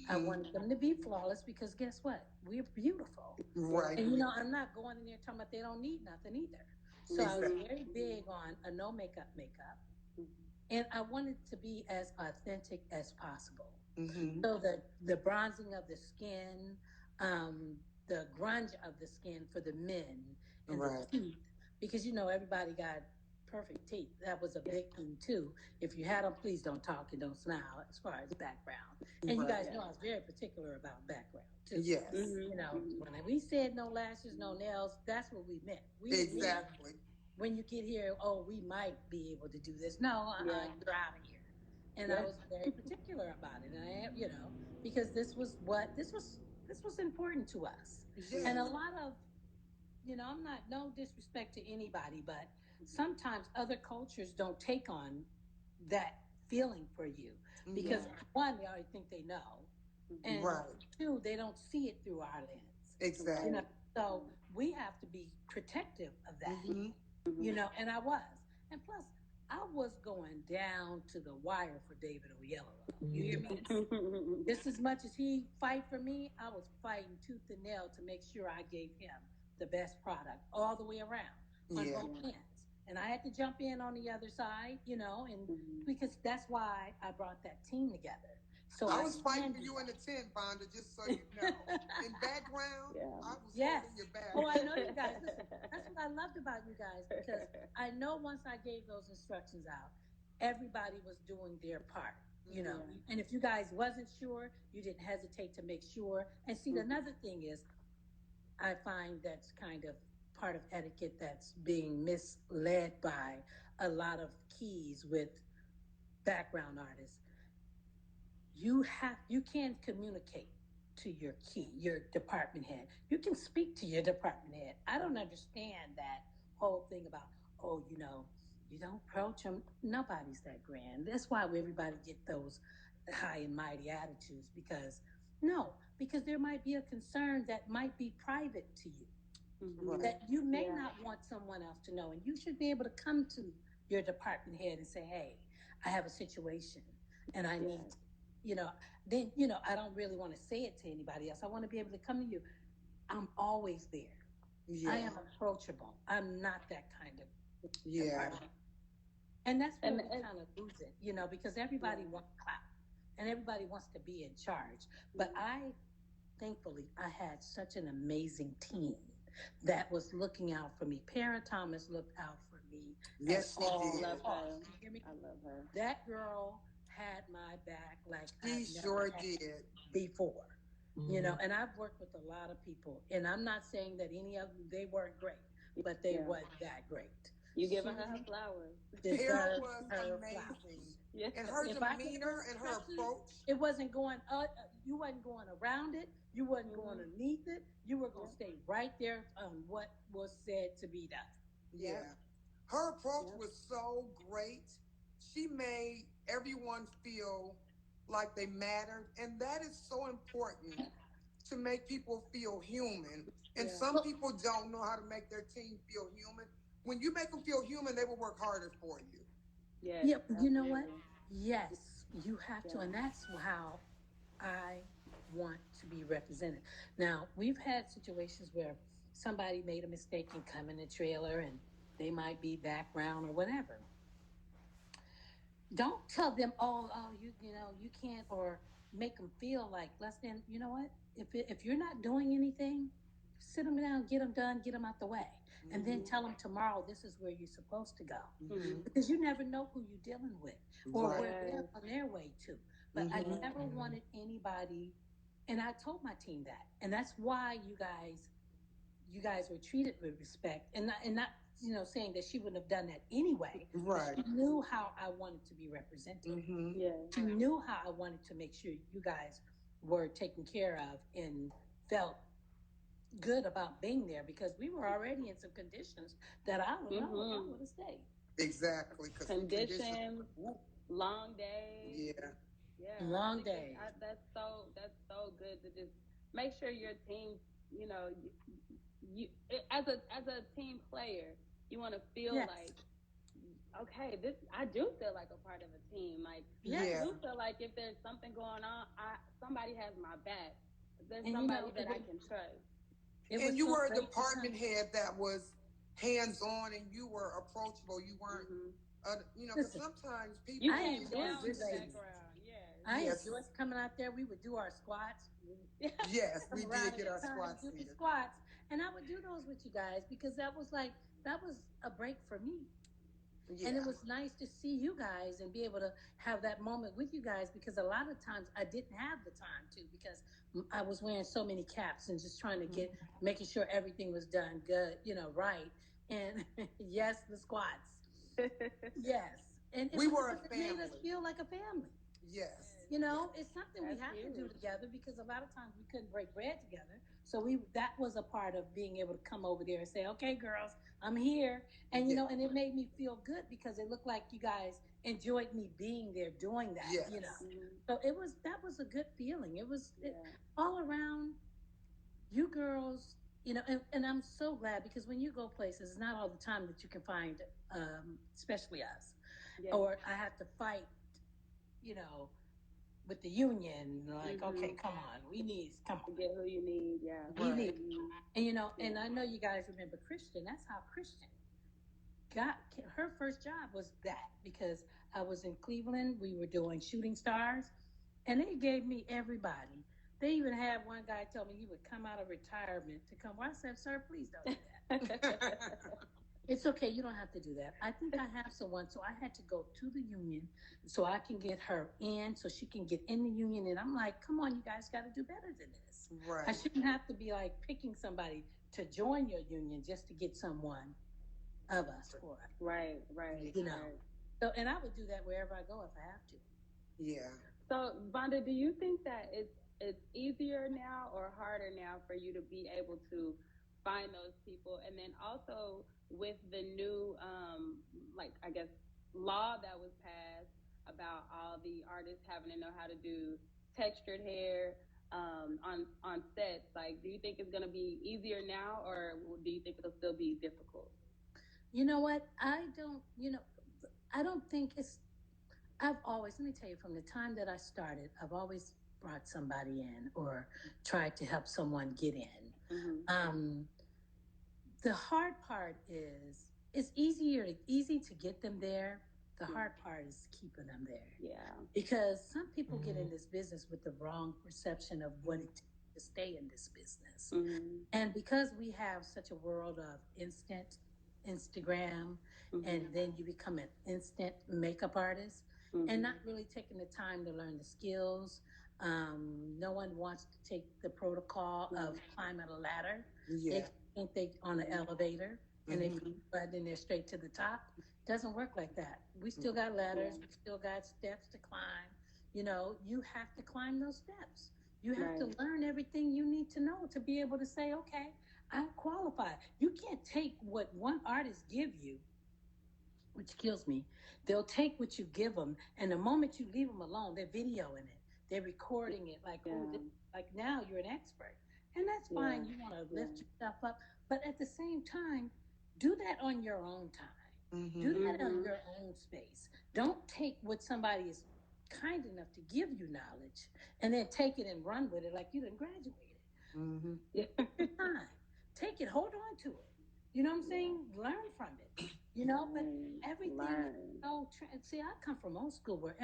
I wanted them to be flawless because guess what? We're beautiful. Right. And I'm not going in there talking about they don't need nothing either. So I was very big on a no makeup makeup. And I wanted to be as authentic as possible. So the bronzing of the skin, the grunge of the skin for the men, and the teeth, because everybody got perfect teeth. That was a big thing too. If you had them, please don't talk and don't smile as far as background. And you guys know I was very particular about background too. Yes. When we said no lashes, no nails, that's what we meant. We Exactly. When you get here, oh, we might be able to do this. No, you're out of here. And I was very particular about it. And I am, because this was important to us. Yes. And a lot of, I'm not, no disrespect to anybody, but sometimes other cultures don't take on that feeling for you because one, they already think they know, and two, they don't see it through our lens. Exactly. So we have to be protective of that. And I was, and plus I was going down to the wire for David Oyelowo. You hear me? Just as much as he fight for me, I was fighting tooth and nail to make sure I gave him the best product all the way around on both ends. And I had to jump in on the other side, and because that's why I brought that team together. So I was fighting for you in the tent, Vonda, just so you know. In background, I was holding your back. Oh, I know you guys. Listen, that's what I loved about you guys because I know once I gave those instructions out, everybody was doing their part. And if you guys wasn't sure, you didn't hesitate to make sure. And see, another thing is, I find that's kind of part of etiquette that's being misled by a lot of keys with background artists. You can't communicate to your department head. You can speak to your department head. I don't understand that whole thing about, oh, you don't approach them. Nobody's that grand. That's why everybody get those high and mighty attitudes because there might be a concern that might be private to you that you may not want someone else to know. And you should be able to come to your department head and say, hey, I have a situation and I need, I don't really want to say it to anybody else. I want to be able to come to you. I'm always there. I am approachable. I'm not that kind of department. And that's where we kind of lose it, because everybody wants clout and everybody wants to be in charge. But thankfully, I had such an amazing team that was looking out for me. Para Thomas looked out for me. Yes, she did. Love her. You hear me? I love her. That girl had my back like she sure did before. And I've worked with a lot of people, and I'm not saying that any of them, they weren't great, but they weren't that great. You giving her her flowers. Para was amazing. And her demeanor and her approach. It wasn't going you wasn't going around it. You wasn't going underneath it. You were going to stay right there on what was said to be done. Yeah. Her approach was so great. She made everyone feel like they mattered. And that is so important, to make people feel human. And some people don't know how to make their team feel human. When you make them feel human, they will work harder for you. Yeah, you know what? Yes, you have to. And that's how I want to be represented. Now, we've had situations where somebody made a mistake and come in the trailer and they might be background or whatever. Don't tell them, you can't, or make them feel like less than. You know what? If you're not doing anything, sit them down, get them done, get them out the way, and then tell them tomorrow this is where you're supposed to go, because you never know who you're dealing with or where they're on their way to. But I never wanted anybody, and I told my team that, and that's why you guys were treated with respect, and not saying that she wouldn't have done that anyway. Right. She knew how I wanted to be represented. She knew how I wanted to make sure you guys were taken care of and felt good about being there, because we were already in some conditions that I don't know if I would have stayed. Exactly. Conditions, long days. Long days. That's so good to just make sure your team, you as a team player, you want to feel like, okay, I do feel like a part of a team. Like I do feel like if there's something going on, somebody has my back. There's somebody that I can trust. And you were a department head that was hands-on, and you were approachable. You weren't, because sometimes people. You came down in the background. I enjoyed coming out there. We would do our squats. Yes, we did get our squats. Do the squats, and I would do those with you guys, because that was a break for me. And it was nice to see you guys and be able to have that moment with you guys, because a lot of times I didn't have the time to, because I was wearing so many caps and just trying to making sure everything was done good, right. And yes, the squats. Yes. And we were a family. It made us feel like a family. Yes. It's something we have to do together, because a lot of times we couldn't break bread together. So that was a part of being able to come over there and say, okay, girls, I'm here. And, and it made me feel good, because it looked like you guys enjoyed me being there doing that, So that was a good feeling. It was all around you girls, and I'm so glad, because when you go places, it's not all the time that you can find, especially us, or I have to fight, with the union, like, okay, come on, get who you need, you need, and and I know you guys remember Christian. That's how Christian got her first job, was that, because I was in Cleveland, we were doing Shooting Stars, and they gave me everybody. They even had one guy tell me he would come out of retirement to come. Well, I said, sir, please don't do that. It's okay. You don't have to do that. I think I have someone. So I had to go to the union so I can get her in, so she can get in the union. And I'm like, come on, you guys got to do better than this. Right. I shouldn't have to be like picking somebody to join your union just to get someone of us for it. Right. So, and I would do that wherever I go if I have to. Yeah. So, Vonda, do you think that it's easier now or harder now for you to be able to find those people? And then also with the new like I guess law that was passed about all the artists having to know how to do textured hair on sets, like do you think it's going to be easier now, or do you think it'll still be difficult? You know what? I don't think it's. I've always, let me tell you, from the time that I started, I've always brought somebody in or tried to help someone get in. The hard part is it's easy to get them there. The hard part is keeping them there. Yeah. Because some people get in this business with the wrong perception of what it takes to stay in this business. And because we have such a world of Instagram, and then you become an instant makeup artist and not really taking the time to learn the skills. No one wants to take the protocol of climbing a ladder. Yeah. They think they on an elevator and they put in there straight to the top. Doesn't work like that. We still got ladders. We still got steps to climb. You have to climb those steps. You have to learn everything you need to know to be able to say, okay, I'm qualified. You can't take what one artist give you, which kills me. They'll take what you give them, and the moment you leave them alone, they're videoing it. They're recording it like, like now you're an expert. And that's fine. You want to lift yourself up. But at the same time, do that on your own time. Do that on your own space. Don't take what somebody is kind enough to give you knowledge and then take it and run with it like you didn't graduate. Your time. Take it, hold on to it. You know what I'm saying? Learn from it. But everything is so. See, I come from old school where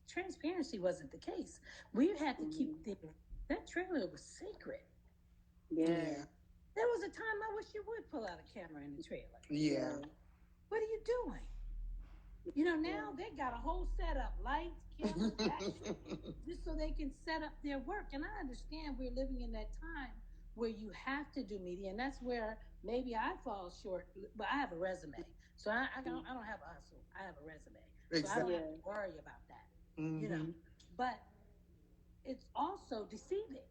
transparency wasn't the case. We had to keep things. That trailer was sacred. Yeah. There was a time I wish you would pull out a camera in the trailer. Yeah. What are you doing? Now they got a whole setup, lights, cameras, action, just so they can set up their work. And I understand we're living in that time where you have to do media, and that's where maybe I fall short. But I have a resume, so I don't have a hustle. I have a resume, so I don't have to worry about that. But it's also deceiving.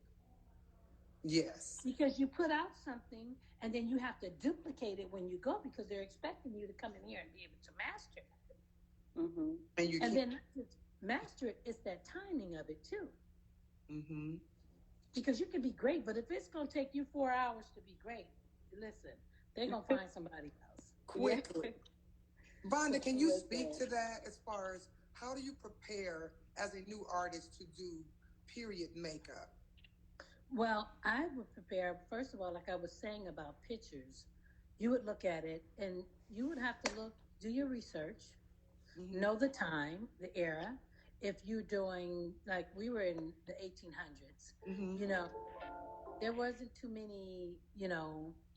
Yes. Because you put out something and then you have to duplicate it when you go because they're expecting you to come in here and be able to master it. And then not just master it, it's that timing of it too. Because you can be great, but if it's going to take you 4 hours to be great, listen, they're going to find somebody else. Quickly. Vonda, can you speak to that as far as how do you prepare as a new artist to do period makeup? Well, I would prepare, first of all, like I was saying about pictures, you would look at it and you would have to do your research, know the time, the era. If you're doing, like we were in the 1800s, there wasn't too many,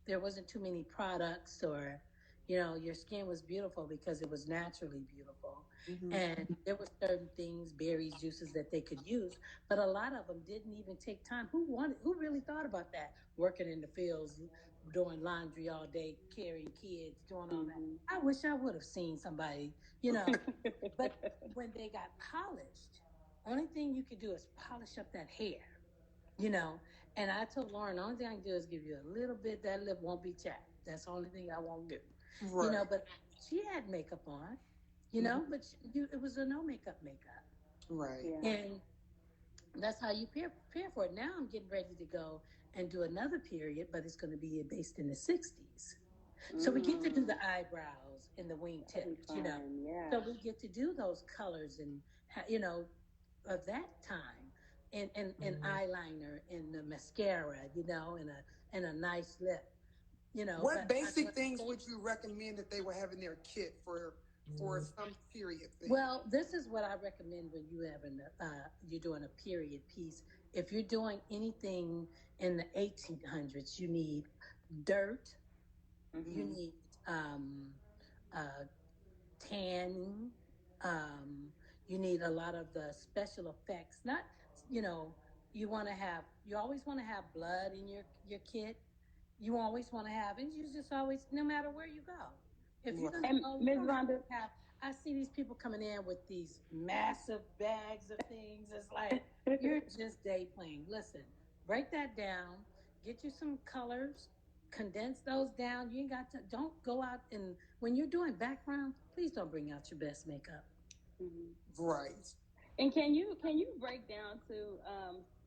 there wasn't too many products or, your skin was beautiful because it was naturally beautiful. And there were certain things, berries, juices that they could use, but a lot of them didn't even take time. Who really thought about that? Working in the fields, doing laundry all day, carrying kids, doing all that. I wish I would have seen somebody, but when they got polished, only thing you could do is polish up that hair, you know. And I told Lauren, the only thing I can do is give you a little bit. That lip won't be chapped. That's the only thing I won't do. Right. But she had makeup on, but it was a no makeup. Right. Yeah. And that's how you prepare for it. Now I'm getting ready to go and do another period, but it's going to be based in the 60s. So we get to do the eyebrows and the wingtips, Yeah. So we get to do those colors and, of that time. And eyeliner and the mascara, and a nice lip, What basic things would you recommend that they would have in their kit for some period thing? Well, this is what I recommend when you're doing a period piece. If you're doing anything in the 1800s, you need dirt. You need tanning. You need a lot of the special effects. Not, you know, you always want to have blood in your kit. You always want to have, and you just always, no matter where you go. If you're gonna go, Ms. Vonda, I see these people coming in with these massive bags of things. It's like, You're just day playing. Listen, break that down. Get you some colors. Condense those down. You ain't got to. Don't go out and when you're doing background, please don't bring out your best makeup. Mhm. Right. And can you break down to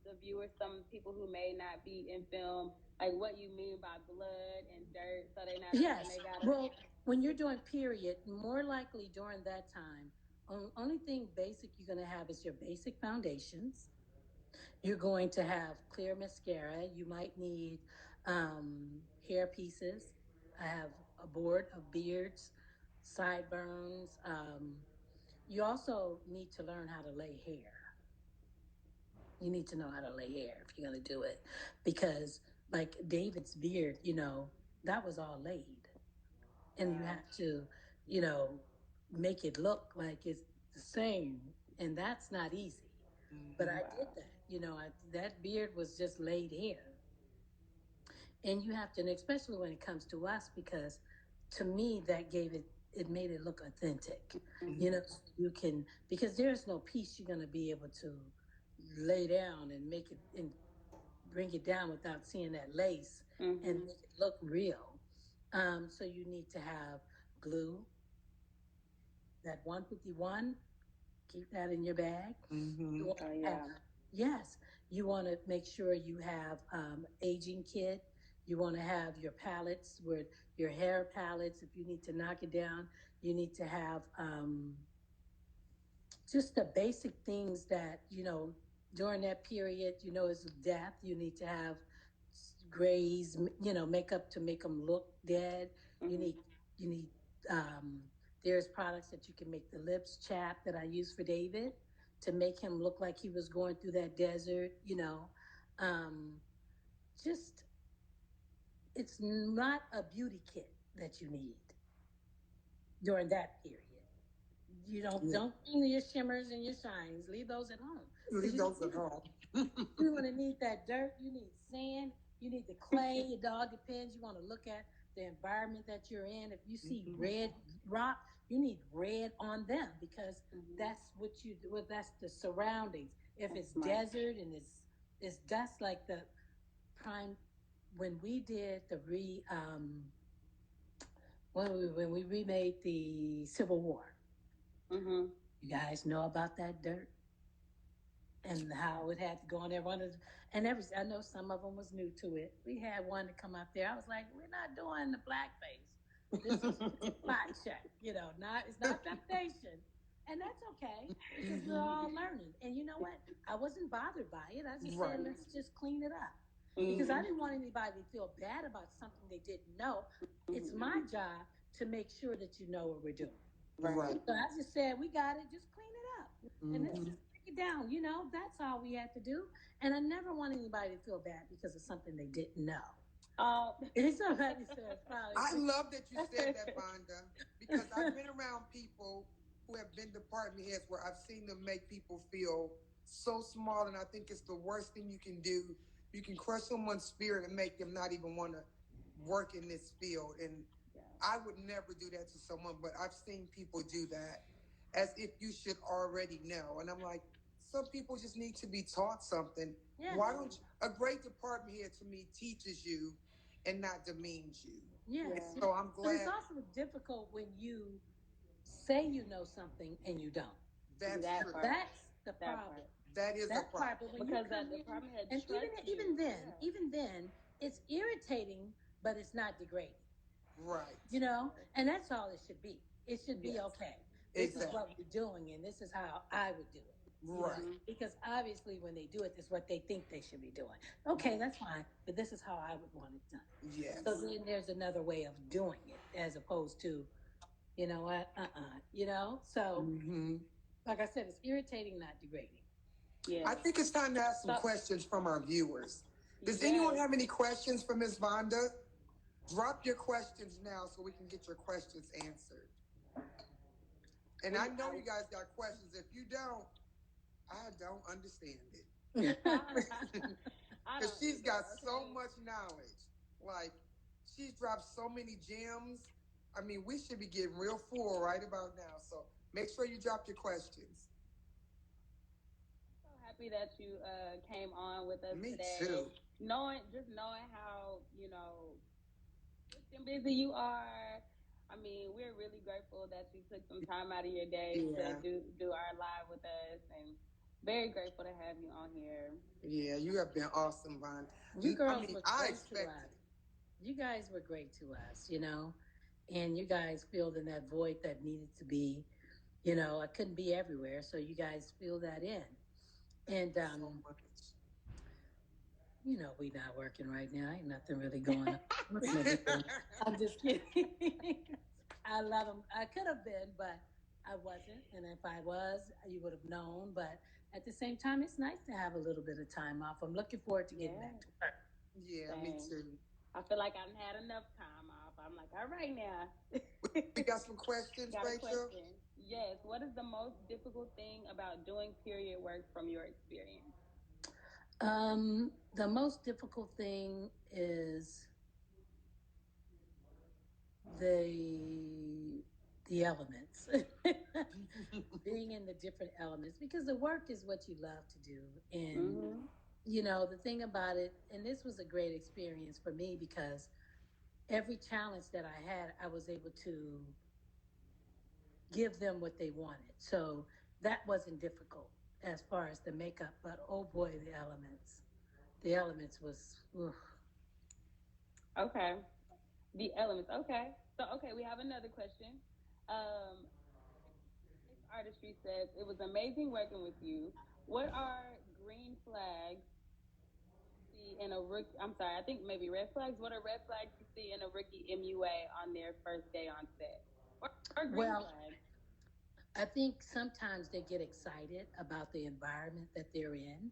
the viewers, some people who may not be in film, like what you mean by blood and dirt, so they're not thinking Yes. they gotta. Well, when you're doing period, more likely during that time, only thing basic you're going to have is your basic foundations. You're going to have clear mascara. You might need hair pieces. I have a board of beards, sideburns. You also need to learn how to lay hair. You need to know how to lay hair if you're going to do it. Because, like David's beard, that was all laid. And you Wow. have to, you know, make it look like it's the same. And that's not easy. But Mm-hmm. I did Wow. that. That beard was just laid hair. And you have to, and especially when it comes to us, because to me, it made it look authentic. Mhm. So you can, because there's no piece you're going to be able to lay down and make it and bring it down without seeing that lace and Mhm. make it look real. So you need to have glue, that 151, keep that in your bag. You Mm-hmm. want Oh to have, yeah. yes, you want to make sure you have aging kit. You want to have your palettes with your hair palettes. If you need to knock it down, you need to have just the basic things that during that period is death. You need to have grays, makeup to make them look dead. you Mhm. need you need there's products that you can make the lips chap that I use for David to make him look like he was going through that desert. um just It's not a beauty kit that you need during that period. Yeah. Don't bring your shimmers and your shines. Leave those at home because Leave you don't those at need home. that. You want to need that dirt. You need sand. You need the clay. It all depends. You want to look at the environment that you're in. If you see Mm-hmm. red rock, you need red on them because Mhm. that's what you do. Well, that's the surroundings. If That's it's smart. desert and it's dust like the prime when we did the when we remade the Civil War. Mhm. You guys know about that dirt and how it had to go on there. And I know some of them was new to it. We had one to come out there. I was like, we're not doing the blackface. This is spot check. Not it's not foundation, and that's okay because we're Mm-hmm. all learning. And you know what? I wasn't bothered by it. I just said, Right. let's just clean it up because I Mhm. Mm-hmm. didn't want anybody to feel bad about something they didn't know. It's Mhm. my job to make sure that you know what we're doing. Right. Right. So I just said, we got it. Just clean it up. And let's Mm-hmm. just break it down. That's all we had to do. And I never want anybody to feel bad because of something they didn't know. Oh. If somebody says, probably, I love that you said that, Vonda, because I've been around people who have been department heads where I've seen them make people feel so small, and I think it's the worst thing you can do. You can crush someone's spirit and make them not even want to work in this field. And Yeah. I would never do that to someone, but I've seen people do that as if you should already know. And I'm like, some people just need to be taught something. Why yes, don't you? A great department head to me teaches you and not demeans you. And yes. Yeah. so I'm But it's glad also difficult when you say you know something and you don't. that's That true. part. That's the That part. problem. That is a That part. problem. But when you Because come that in, department had and even trust even you. then, Yeah. even then, it's irritating, but it's not degrading. Right. Yes. And that's all it should be. It should be Yes. okay. This is Exactly. what we're doing, and this is how I would do it. Right. Mhm. Because obviously, when they do it, it's what they think they should be doing. Okay, that's fine, but this is how I would want it done. So Yes. then there's another way of doing it, as opposed to, you know what, So, Hmm. like I said, it's irritating, not degrading. I Yes. think it's time to ask some So questions from our viewers. Does anyone yes. have any questions for Miss Vonda? Drop your questions now so we can get your questions answered. And I We know you guys got questions. If you don't, I don't understand it. I Because don't she's either. got so Okay. much knowledge. Like, she's dropped so many gems. I mean, we should be getting real full right about now. So make sure you drop your questions. happy that you came on with us Me today. too. Knowing how booked and busy you are. I mean, we're really grateful that you took some time out of your day to Yeah. do our live with us, and very grateful to have you on here. Yeah, you have been awesome, Von. You I girls mean, were I great to expected us. You guys were great to us, and you guys filled in that void that needed to be. I couldn't be everywhere, so you guys filled that in. And so much. we not working right now. Ain't nothing really going on. What's nothing going on? I'm just kidding. I love them. I could have been, but I wasn't. And if I was, you would have known. But at the same time, it's nice to have a little bit of time off. I'm looking forward to getting back to work. Yeah, me Same. too. I feel like I've had enough time off. I'm like, all right now. We got some questions, Got a Rachel. question. Yes. What is the most difficult thing about doing period work from your experience? The most difficult thing is the the elements. Being in the different elements, because the work is what you love to do. And the thing about it, and this was a great experience for me, because every challenge that I had, I was able to give them what they wanted. So that wasn't difficult as far as the makeup, but oh boy, the elements was oof. Okay. The elements. Okay. So, okay, we have another question. Artistry says, it was amazing working with you. What are green flags see in a rookie? I'm sorry, I think maybe red flags. What are red flags you see in a rookie MUA on their first day on set? Or green Well, flags? I think sometimes they get excited about the environment that they're in.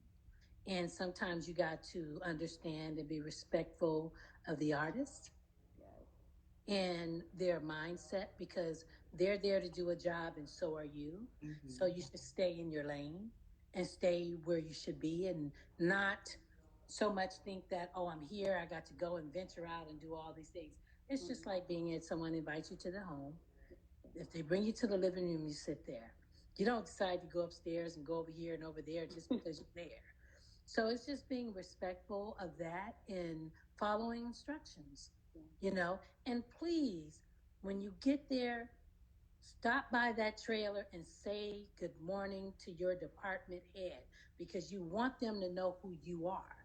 And sometimes you got to understand and be respectful of the artist Yes. and their mindset, because they're there to do a job and so are you. So you should stay in your lane and stay where you should be, and not so much think that, oh, I'm here, I got to go and venture out and do all these things. It's just like being in, someone invites you to the home. If they bring you to the living room, you sit there. You don't decide to go upstairs and go over here and over there just because you're there. So it's just being respectful of that and following instructions, And please, when you get there, stop by that trailer and say good morning to your department head, because you want them to know who you are.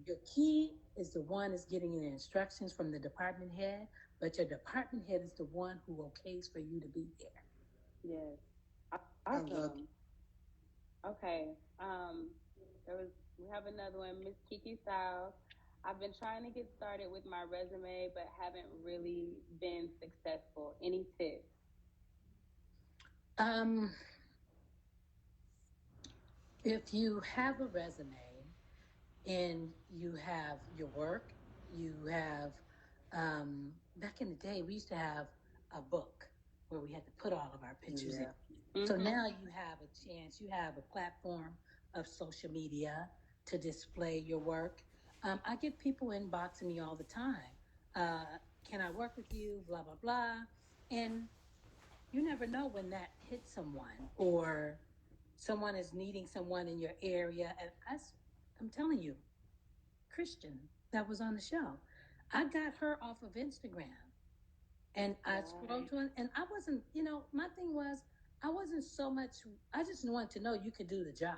Your key is the one is getting the instructions from the department head, but your department head is the one who okays for you to be there. Yes. I love Awesome. Okay. There was we have another one, Miss Kiki Styles. I've been trying to get started with my resume, but haven't really been successful. Any tips? Um, if you have a resume and you have your work, you have, back in the day, we used to have a book where we had to put all of our pictures in. So now you have a chance, you have a platform of social media to display your work. I get people inboxing me all the time. Uh, can I work with you? Blah, blah, blah. And you never know when that hits someone, or someone is needing someone in your area. And I'm telling you, Christian that was on the show, I got her off of Instagram, and I scrolled to it, and I wasn't, my thing was, I wasn't so much, I just wanted to know you could do the job.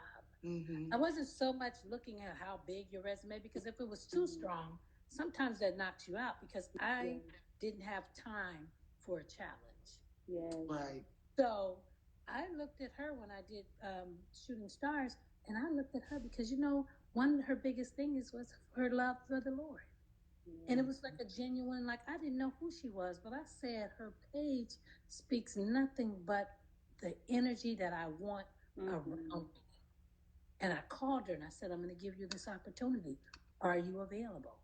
I wasn't so much looking at how big your resume, because if it was too strong, sometimes that knocks you out, because I didn't have time for a challenge. Yes. Right. So I looked at her when I did Shooting Stars, and I looked at her because, one of her biggest things was her love for the Lord. And it was like a genuine, like, I didn't know who she was, but I said her page speaks nothing but the energy that I want around me. And I called her and I said, I'm going to give you this opportunity. Are you available?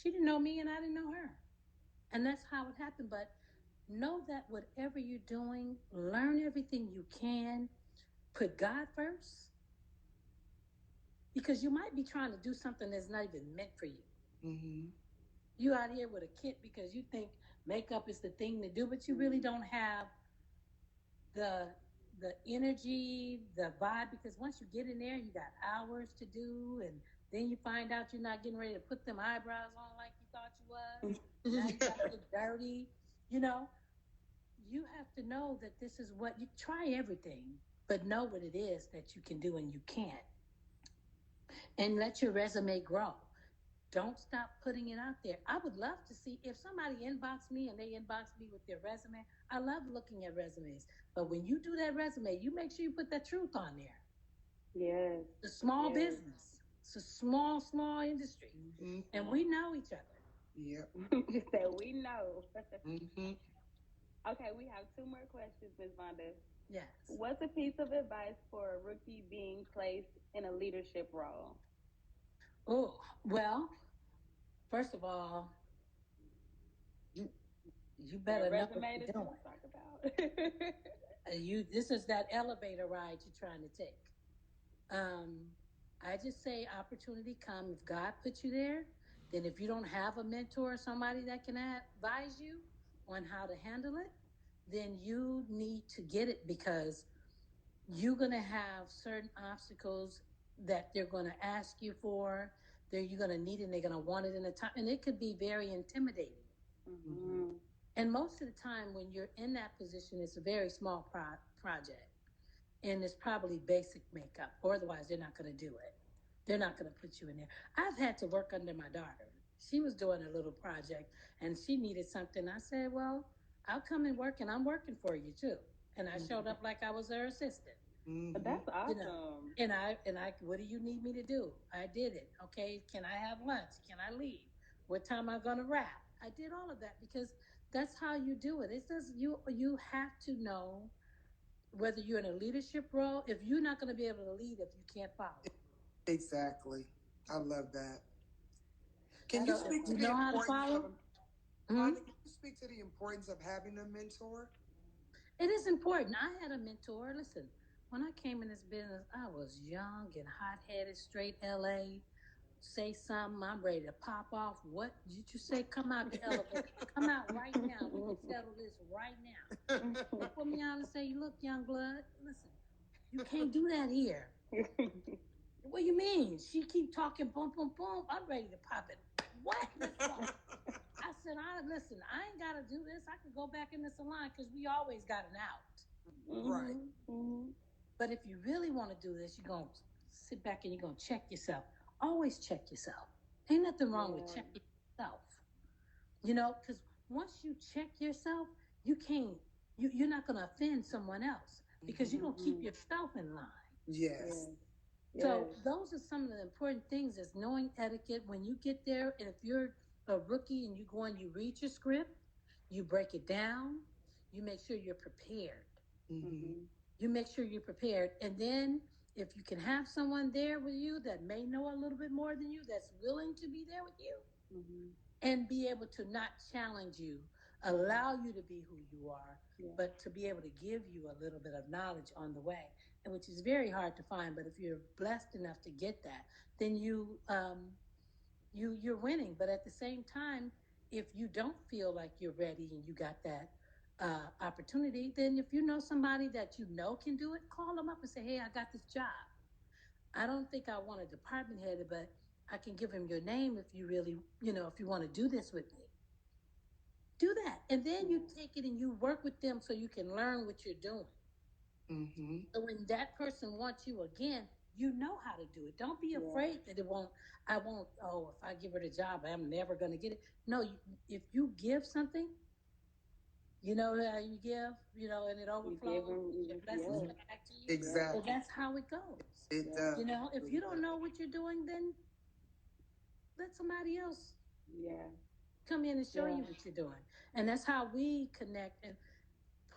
She didn't know me and I didn't know her. And that's how it happened. But know that whatever you're doing, learn everything you can, put God first, because you might be trying to do something that's not even meant for you. You out here with a kit because you think makeup is the thing to do, but you really don't have the the energy, the vibe, because once you get in there, you got hours to do, and then you find out you're not getting ready to put them eyebrows on like you thought you was. Now you got to get dirty. You know, you have to know that this is what you try everything, but know what it is that you can do and you can't, and let your resume grow. Don't stop putting it out there. I would love to see if somebody inbox me and they inbox me with their resume. I love looking at resumes. But when you do that resume, you make sure you put that truth on there. Yes. The small business. It's a small, small industry. Mm-hmm. And we know each other. Yep. You said we know. Mm-hmm. Okay, we have two more questions, Ms. Vonda. Yes. What's a piece of advice for a rookie being placed in a leadership role? Oh, well, first of all, you better know what you're doing. Talk about. This is that elevator ride you're trying to take. I just say opportunity come. If God puts you there, then if you don't have a mentor or somebody that can advise you on how to handle it, then you need to get it, because you're going to have certain obstacles that they're going to ask you for, that you're going to need, and they're going to want it in a time, and it could be very intimidating. Mm-hmm. And most of the time when you're in that position, it's a very small project, and it's probably basic makeup, or otherwise they're not going to do it. They're not going to put you in there. I've had to work under my daughter. She was doing a little project and she needed something. I said, well, I'll come and work, and I'm working for you too. And I showed up like I was her assistant. Mm-hmm. That's awesome. You know, and I, what do you need me to do? I did it. Okay, can I have lunch? Can I leave? What time am I going to wrap? I did all of that because that's how you do it. It says you have to know whether you're in a leadership role, if you're not going to be able to lead if you can't follow. Exactly. I love that. Can you speak to the importance of can you speak to the importance of having a mentor? It is important. I had a mentor. Listen, when I came in this business, I was young and hot-headed, straight LA. Say something, I'm ready to pop off. What did you say? Come out the elevator. Come out right now. We can settle this right now. Put me out and say, look, young blood, listen, you can't do that here. What do you mean? She keep talking, boom, boom, boom. I'm ready to pop it. What? Let's go. I said, listen, I ain't got to do this. I could go back in the salon because we always got an out. Mm-hmm. Right. Mm-hmm. But if you really want to do this, you're going to sit back and you're going to check yourself. Always check yourself. Ain't nothing wrong with checking yourself. You know, because once you check yourself, you're not going to offend someone else, because you're going to keep yourself in line. Yes. So those are some of the important things, is knowing etiquette when you get there. And if you're a rookie and you go and you read your script, you break it down, you make sure you're prepared. Mm-hmm. You make sure you're prepared. And then if you can have someone there with you that may know a little bit more than you, that's willing to be there with you, and be able to not challenge you, allow you to be who you are, but to be able to give you a little bit of knowledge on the way, and which is very hard to find. But if you're blessed enough to get that, then you're winning. But at the same time, if you don't feel like you're ready and you got that opportunity, then if you know somebody that you know can do it, call them up and say, hey, I got this job. I don't think I want a department head, but I can give him your name if you really, if you want to do this with me. Do that. And then you take it and you work with them so you can learn what you're doing. Mm-hmm. So when that person wants you again, you know how to do it. Don't be afraid that I won't, if I give her the job, I'm never going to get it. No, if you give something, you know how you give, and it overflows, your blessings come back to you. Exactly. So that's how it goes. It does. If you don't know what you're doing, then let somebody else come in and show you what you're doing. And that's how we connect. And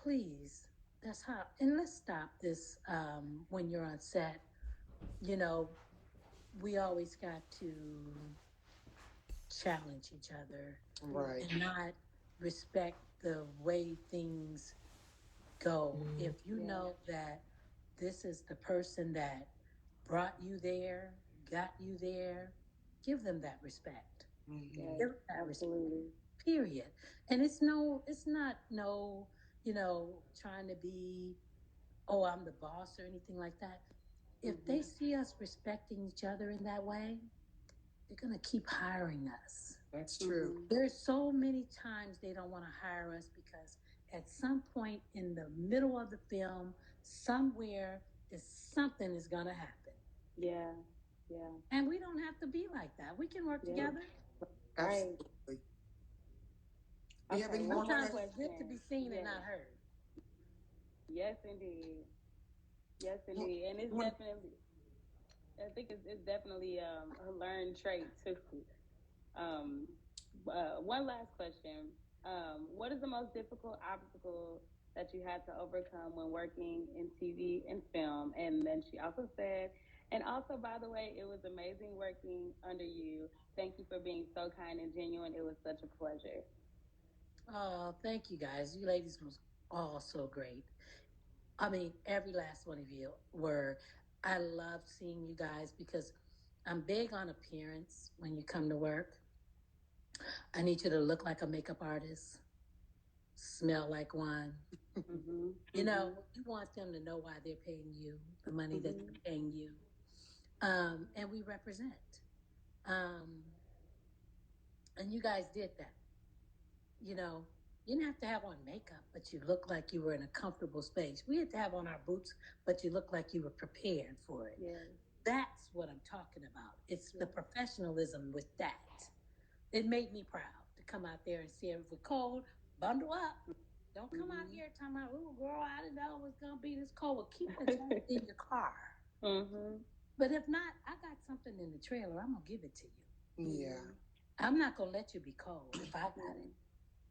please, that's how, and let's stop this when you're on set. We always got to challenge each other, right, and not respect the way things go. If you know that this is the person that brought you there, got you there, give them that respect. Mm-hmm. Give them that respect. Period. And it's not trying to be oh, I'm the boss or anything like that. If they see us respecting each other in that way, they're going to keep hiring us. That's true. There's so many times they don't want to hire us because at some point in the middle of the film, somewhere, something is going to happen. Yeah. Yeah. And we don't have to be like that. We can work together. Right. Absolutely. Do you have any more Sometimes questions? it's good to be seen and not heard. Yes, indeed. Yes, indeed. And it's definitely, I think it's definitely a learned trait too. One last question. What is the most difficult obstacle that you had to overcome when working in TV and film? And then she also said, and also, by the way, it was amazing working under you. Thank you for being so kind and genuine. It was such a pleasure. Oh, thank you guys. You ladies was all so great. I mean, every last one of you were. I loved seeing you guys because I'm big on appearance when you come to work. I need you to look like a makeup artist, smell like one. You know, you want them to know why they're paying you the money that they're paying you. And we represent. Um, and you guys did that. You know, you didn't have to have on makeup, but you looked like you were in a comfortable space. We had to have on our boots, but you looked like you were prepared for it. Yeah. That's what I'm talking about. It's the professionalism with that. It made me proud to come out there and see if we're cold, bundle up. Don't come out here talking about, oh, girl, I didn't know it was going to be this cold. Well, keep the jacket in your car. But if not, I got something in the trailer. I'm going to give it to you. Yeah. I'm not going to let you be cold if I got it.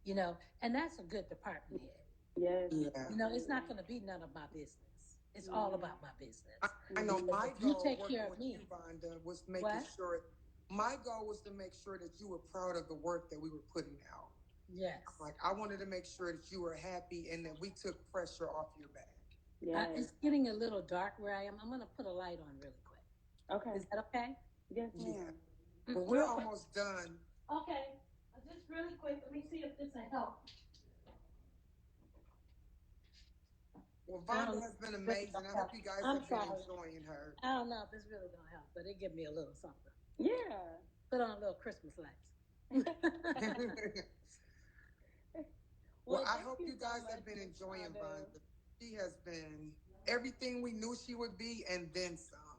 You know, and that's a good department head. Yes. Yeah. You know, it's not going to be none of my business. It's all about my business. I know my You goal take working care of with me. you, Vonda, was making sure. My goal was to make sure that you were proud of the work that we were putting out. Yes. Like I wanted to make sure that you were happy and that we took pressure off your back. Yes. It's getting a little dark where I am. I'm going to put a light on really quick. Okay. Is that okay? Yes, ma'am. Yeah. Well, we're almost done. Okay. Just really quick. Let me see if this will help. Well, Vonda has been amazing. I hope you guys have been enjoying her. I don't know if it's really going to help, but it give me a little something. Yeah. Put on a little Christmas lights. Well, I hope you guys have been enjoying Vonda. She has been everything we knew she would be and then some.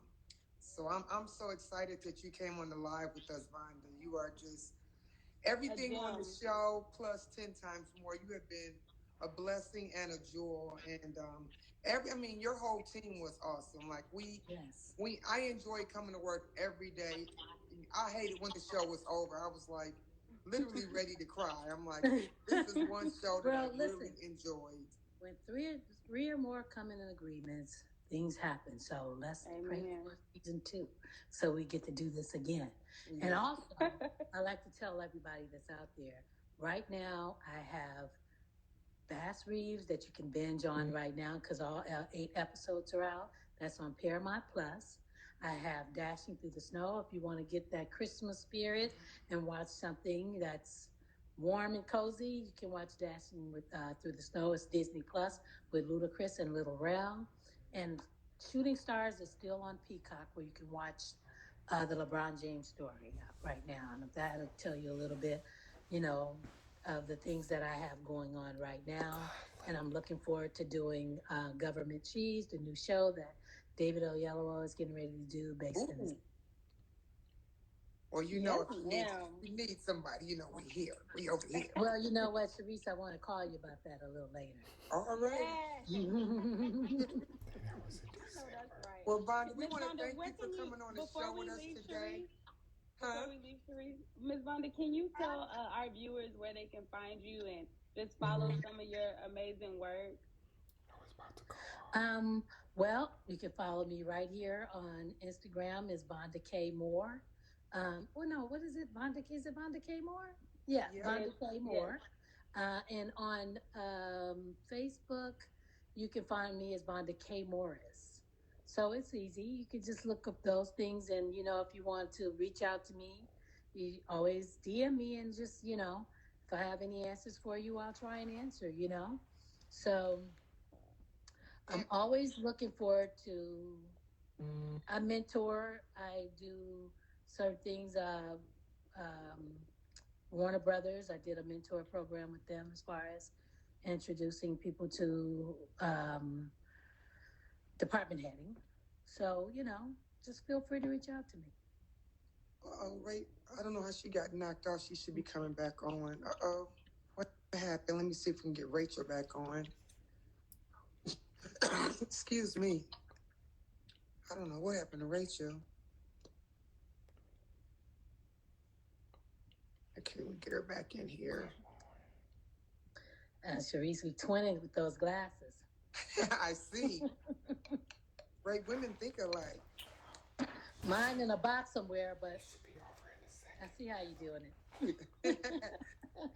So I'm so excited that you came on the live with us, Vonda. You are just everything on the show plus 10 times more. You have been a blessing and a jewel. And your whole team was awesome. Like I enjoyed coming to work every day. I hated when the show was over. I was like literally ready to cry. I'm like, this is one show that I really enjoyed. When three or more come in agreements, things happen. So let's pray for season 2, so we get to do this again. Yeah. And also, I like to tell everybody that's out there. Right now, I have Bass Reeves that you can binge on right now because all 8 episodes are out. That's on Paramount Plus. I have Dashing Through the Snow if you want to get that Christmas spirit and watch something that's warm and cozy. You can watch Dashing Through the Snow. It's Disney Plus with Ludacris and Little Rel. And Shooting Stars is still on Peacock where you can watch the LeBron James story right now. And that'll tell you a little bit, of the things that I have going on right now. And I'm looking forward to doing Government Cheese, the new show that David Oyelowo is getting ready to do based in this. Well, if you need somebody, we're here. We over here. Well, you know what, Sharice, I want to call you about that a little later. All right. Well, Vonda, we want to thank you for coming on the show with us today. Before we leave, Sharice, Ms. Vonda, can you tell our viewers where they can find you and just follow some of your amazing work? Well, you can follow me right here on Instagram is Vonda K Moore. What is it? Is it Vonda K Moore? Yeah, Vonda K Moore. And on Facebook, you can find me as Vonda K Morris. So it's easy. You can just look up those things, and if you want to reach out to me, you always DM me, and just if I have any answers for you, I'll try and answer. So I'm always looking forward to a mentor. I do certain things. Um, Warner Brothers, I did a mentor program with them as far as introducing people to department heading. So, just feel free to reach out to me. Right. I don't know how she got knocked off. She should be coming back on. What happened? Let me see if we can get Rachel back on. Excuse me. I don't know what happened to Rachel. Okay, we get her back in here. Sharice, we twinning with those glasses. I see. Right, women think alike. Mine in a box somewhere, but I see how you're doing it.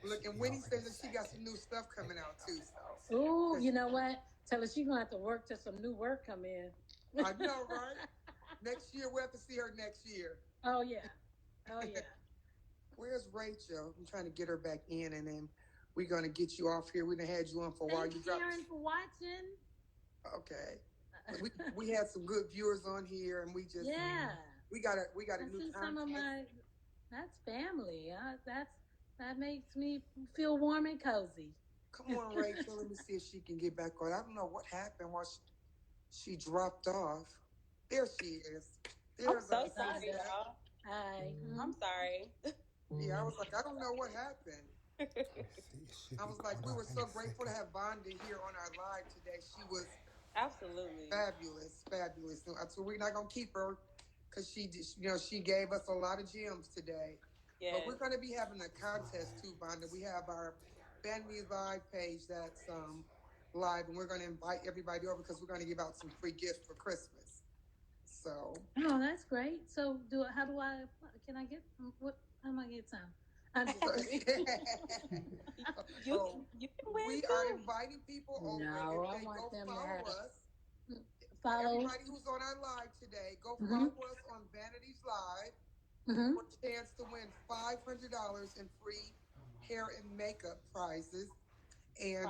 Look, and Winnie says that she got some new stuff coming out too. So, ooh, you know what? Tell her she's gonna have to work till some new work come in. I know, right? Next year we'll have to see her next year. Oh yeah, oh yeah. Where's Rachel? I'm trying to get her back in, and then we're gonna get you off here. We done had you on for a while. Thanks, Karen, for watching. Okay. We had some good viewers on here, and we just we got a new contest. Some of my that's family. That makes me feel warm and cozy. Come on, Rachel. Let me see if she can get back on. I don't know what happened while she dropped off. There she is. There's I'm so sorry, y'all. Hi. I'm sorry. Yeah, I was like, I don't know what happened. I was like, we were so grateful to have Vonda here on our live today. She was absolutely fabulous. So we're not gonna keep her because she gave us a lot of gems today. Yes. But we're gonna be having a contest too, Vonda. We have our Vanities live page that's live, and we're gonna invite everybody over because we're gonna give out some free gifts for Christmas. So that's great. So how do I can I get what? How am I get some? I'm just you can win we too. are inviting people over. No, I want them follow to have us. Follow everybody who's on our live today. Go follow us on Vanities Live for a chance to win $500 in free hair and makeup prizes. And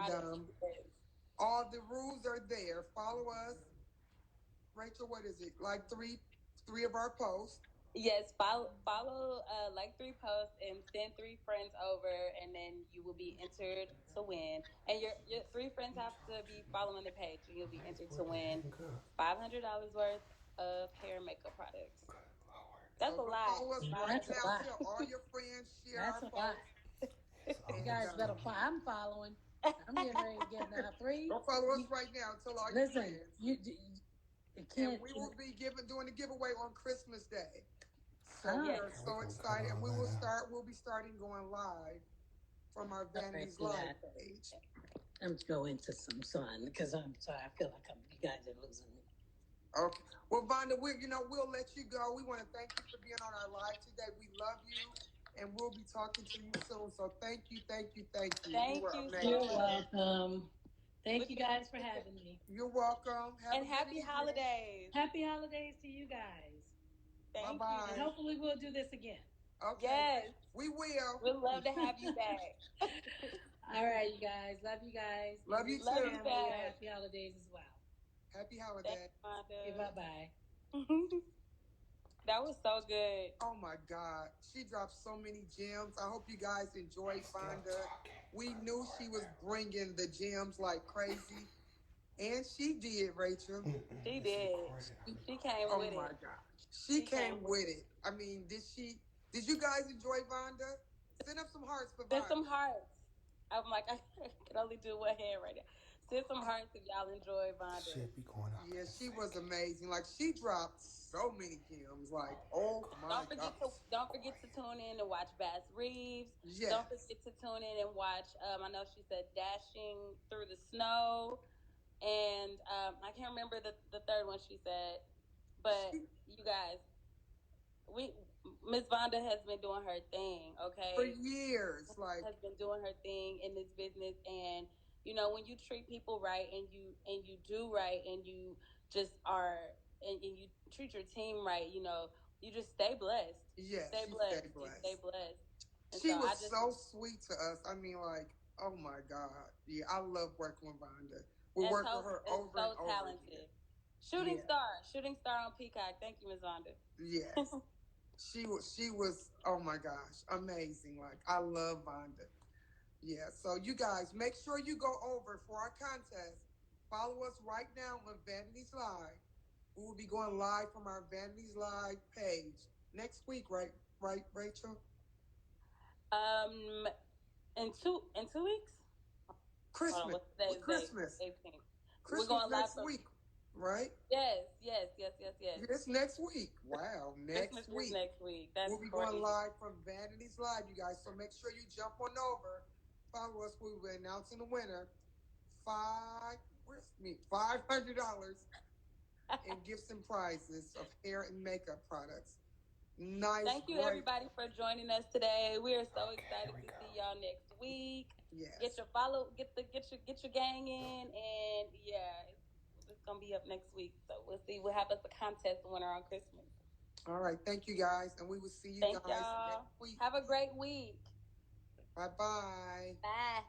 all the rules are there. Follow us. Rachel, what is it? Like three of our posts. Yes, follow like 3 posts and send 3 friends over, and then you will be entered to win. And your 3 friends have to be following the page, and you'll be entered to win $500 worth of hair and makeup products. That's a lot. Follow us right now. Tell all your friends, share our posts. You guys better follow. I'm following. I'm getting ready to get 3. Go follow us right now. Tell all your friends. And we will be doing the giveaway on Christmas Day. So we're so excited. And we'll be starting going live from our Vanities Live page. I'm going to some sun because I'm sorry. I feel like you guys are losing me. Okay. Well, Vonda, we'll let you go. We want to thank you for being on our live today. We love you, and we'll be talking to you soon. So thank you. Thank you. You're welcome. Thank you guys for having me. You're welcome. And happy holidays. Happy holidays to you guys. Thank you. And hopefully we'll do this again. Okay. Yes. We will. We'd love to have you back. All right, you guys. Love you guys. Love you too. Happy holidays as well. Happy holidays. Okay, bye-bye. That was so good. Oh my God. She dropped so many gems. I hope you guys enjoyed Vonda. We knew she was bringing the gems like crazy. And she did, Rachel. She did. She came with it. Oh my God. She came with it. I mean, did you guys enjoy Vonda? Send up some hearts for Vonda. Send some hearts. I'm like, I can only do one hand right now. Send some hearts if y'all enjoy Vonda. Shit be going on. Yeah, she was amazing. Like, she dropped so many gems. Like, oh my God. Don't forget to tune in and watch Reeves. Yes. Don't forget to tune in and watch, I know she said Dashing Through the Snow. And I can't remember the third one she said. But you guys, Miss Vonda has been doing her thing, okay? For years. Has been doing her thing in this business. And when you treat people right and you do right and you just are and you treat your team right, you just stay blessed. Yes, stay blessed. Stay blessed. And she was so sweet to us. I mean, like, oh my God. Yeah, I love working with Vonda. We'll And work with Toast her is over so and over talented. again. Shooting star on Peacock. Thank you, Ms. Vonda. Yes. She was oh my gosh, amazing. Like I love Vonda. Yeah. So you guys make sure you go over for our contest. Follow us right now on Vanities Live. We will be going live from our Vanities Live page next week, right? Right, Rachel? Um, in 2 weeks. Hold on, Christmas. what's today's date? Christmas. 18th. We're Christmas going live next from week, right? yes. Yes, next week. Wow, Christmas next is week. next week. That's We'll be going crazy. live from Vanities Live, you guys. So make sure you jump on over. Follow us. We will be announcing the winner. $500 in gifts and prizes of hair and makeup products. Nice, Thank you, great. everybody, for joining us today. We are so excited to see y'all next week. Yes. Get your gang in, and yeah, it's gonna be up next week. So we'll see. We'll have us a contest winner on Christmas. All right. Thank you guys, and we will see you Thank guys y'all. next week. Have a great week. Bye bye. Bye.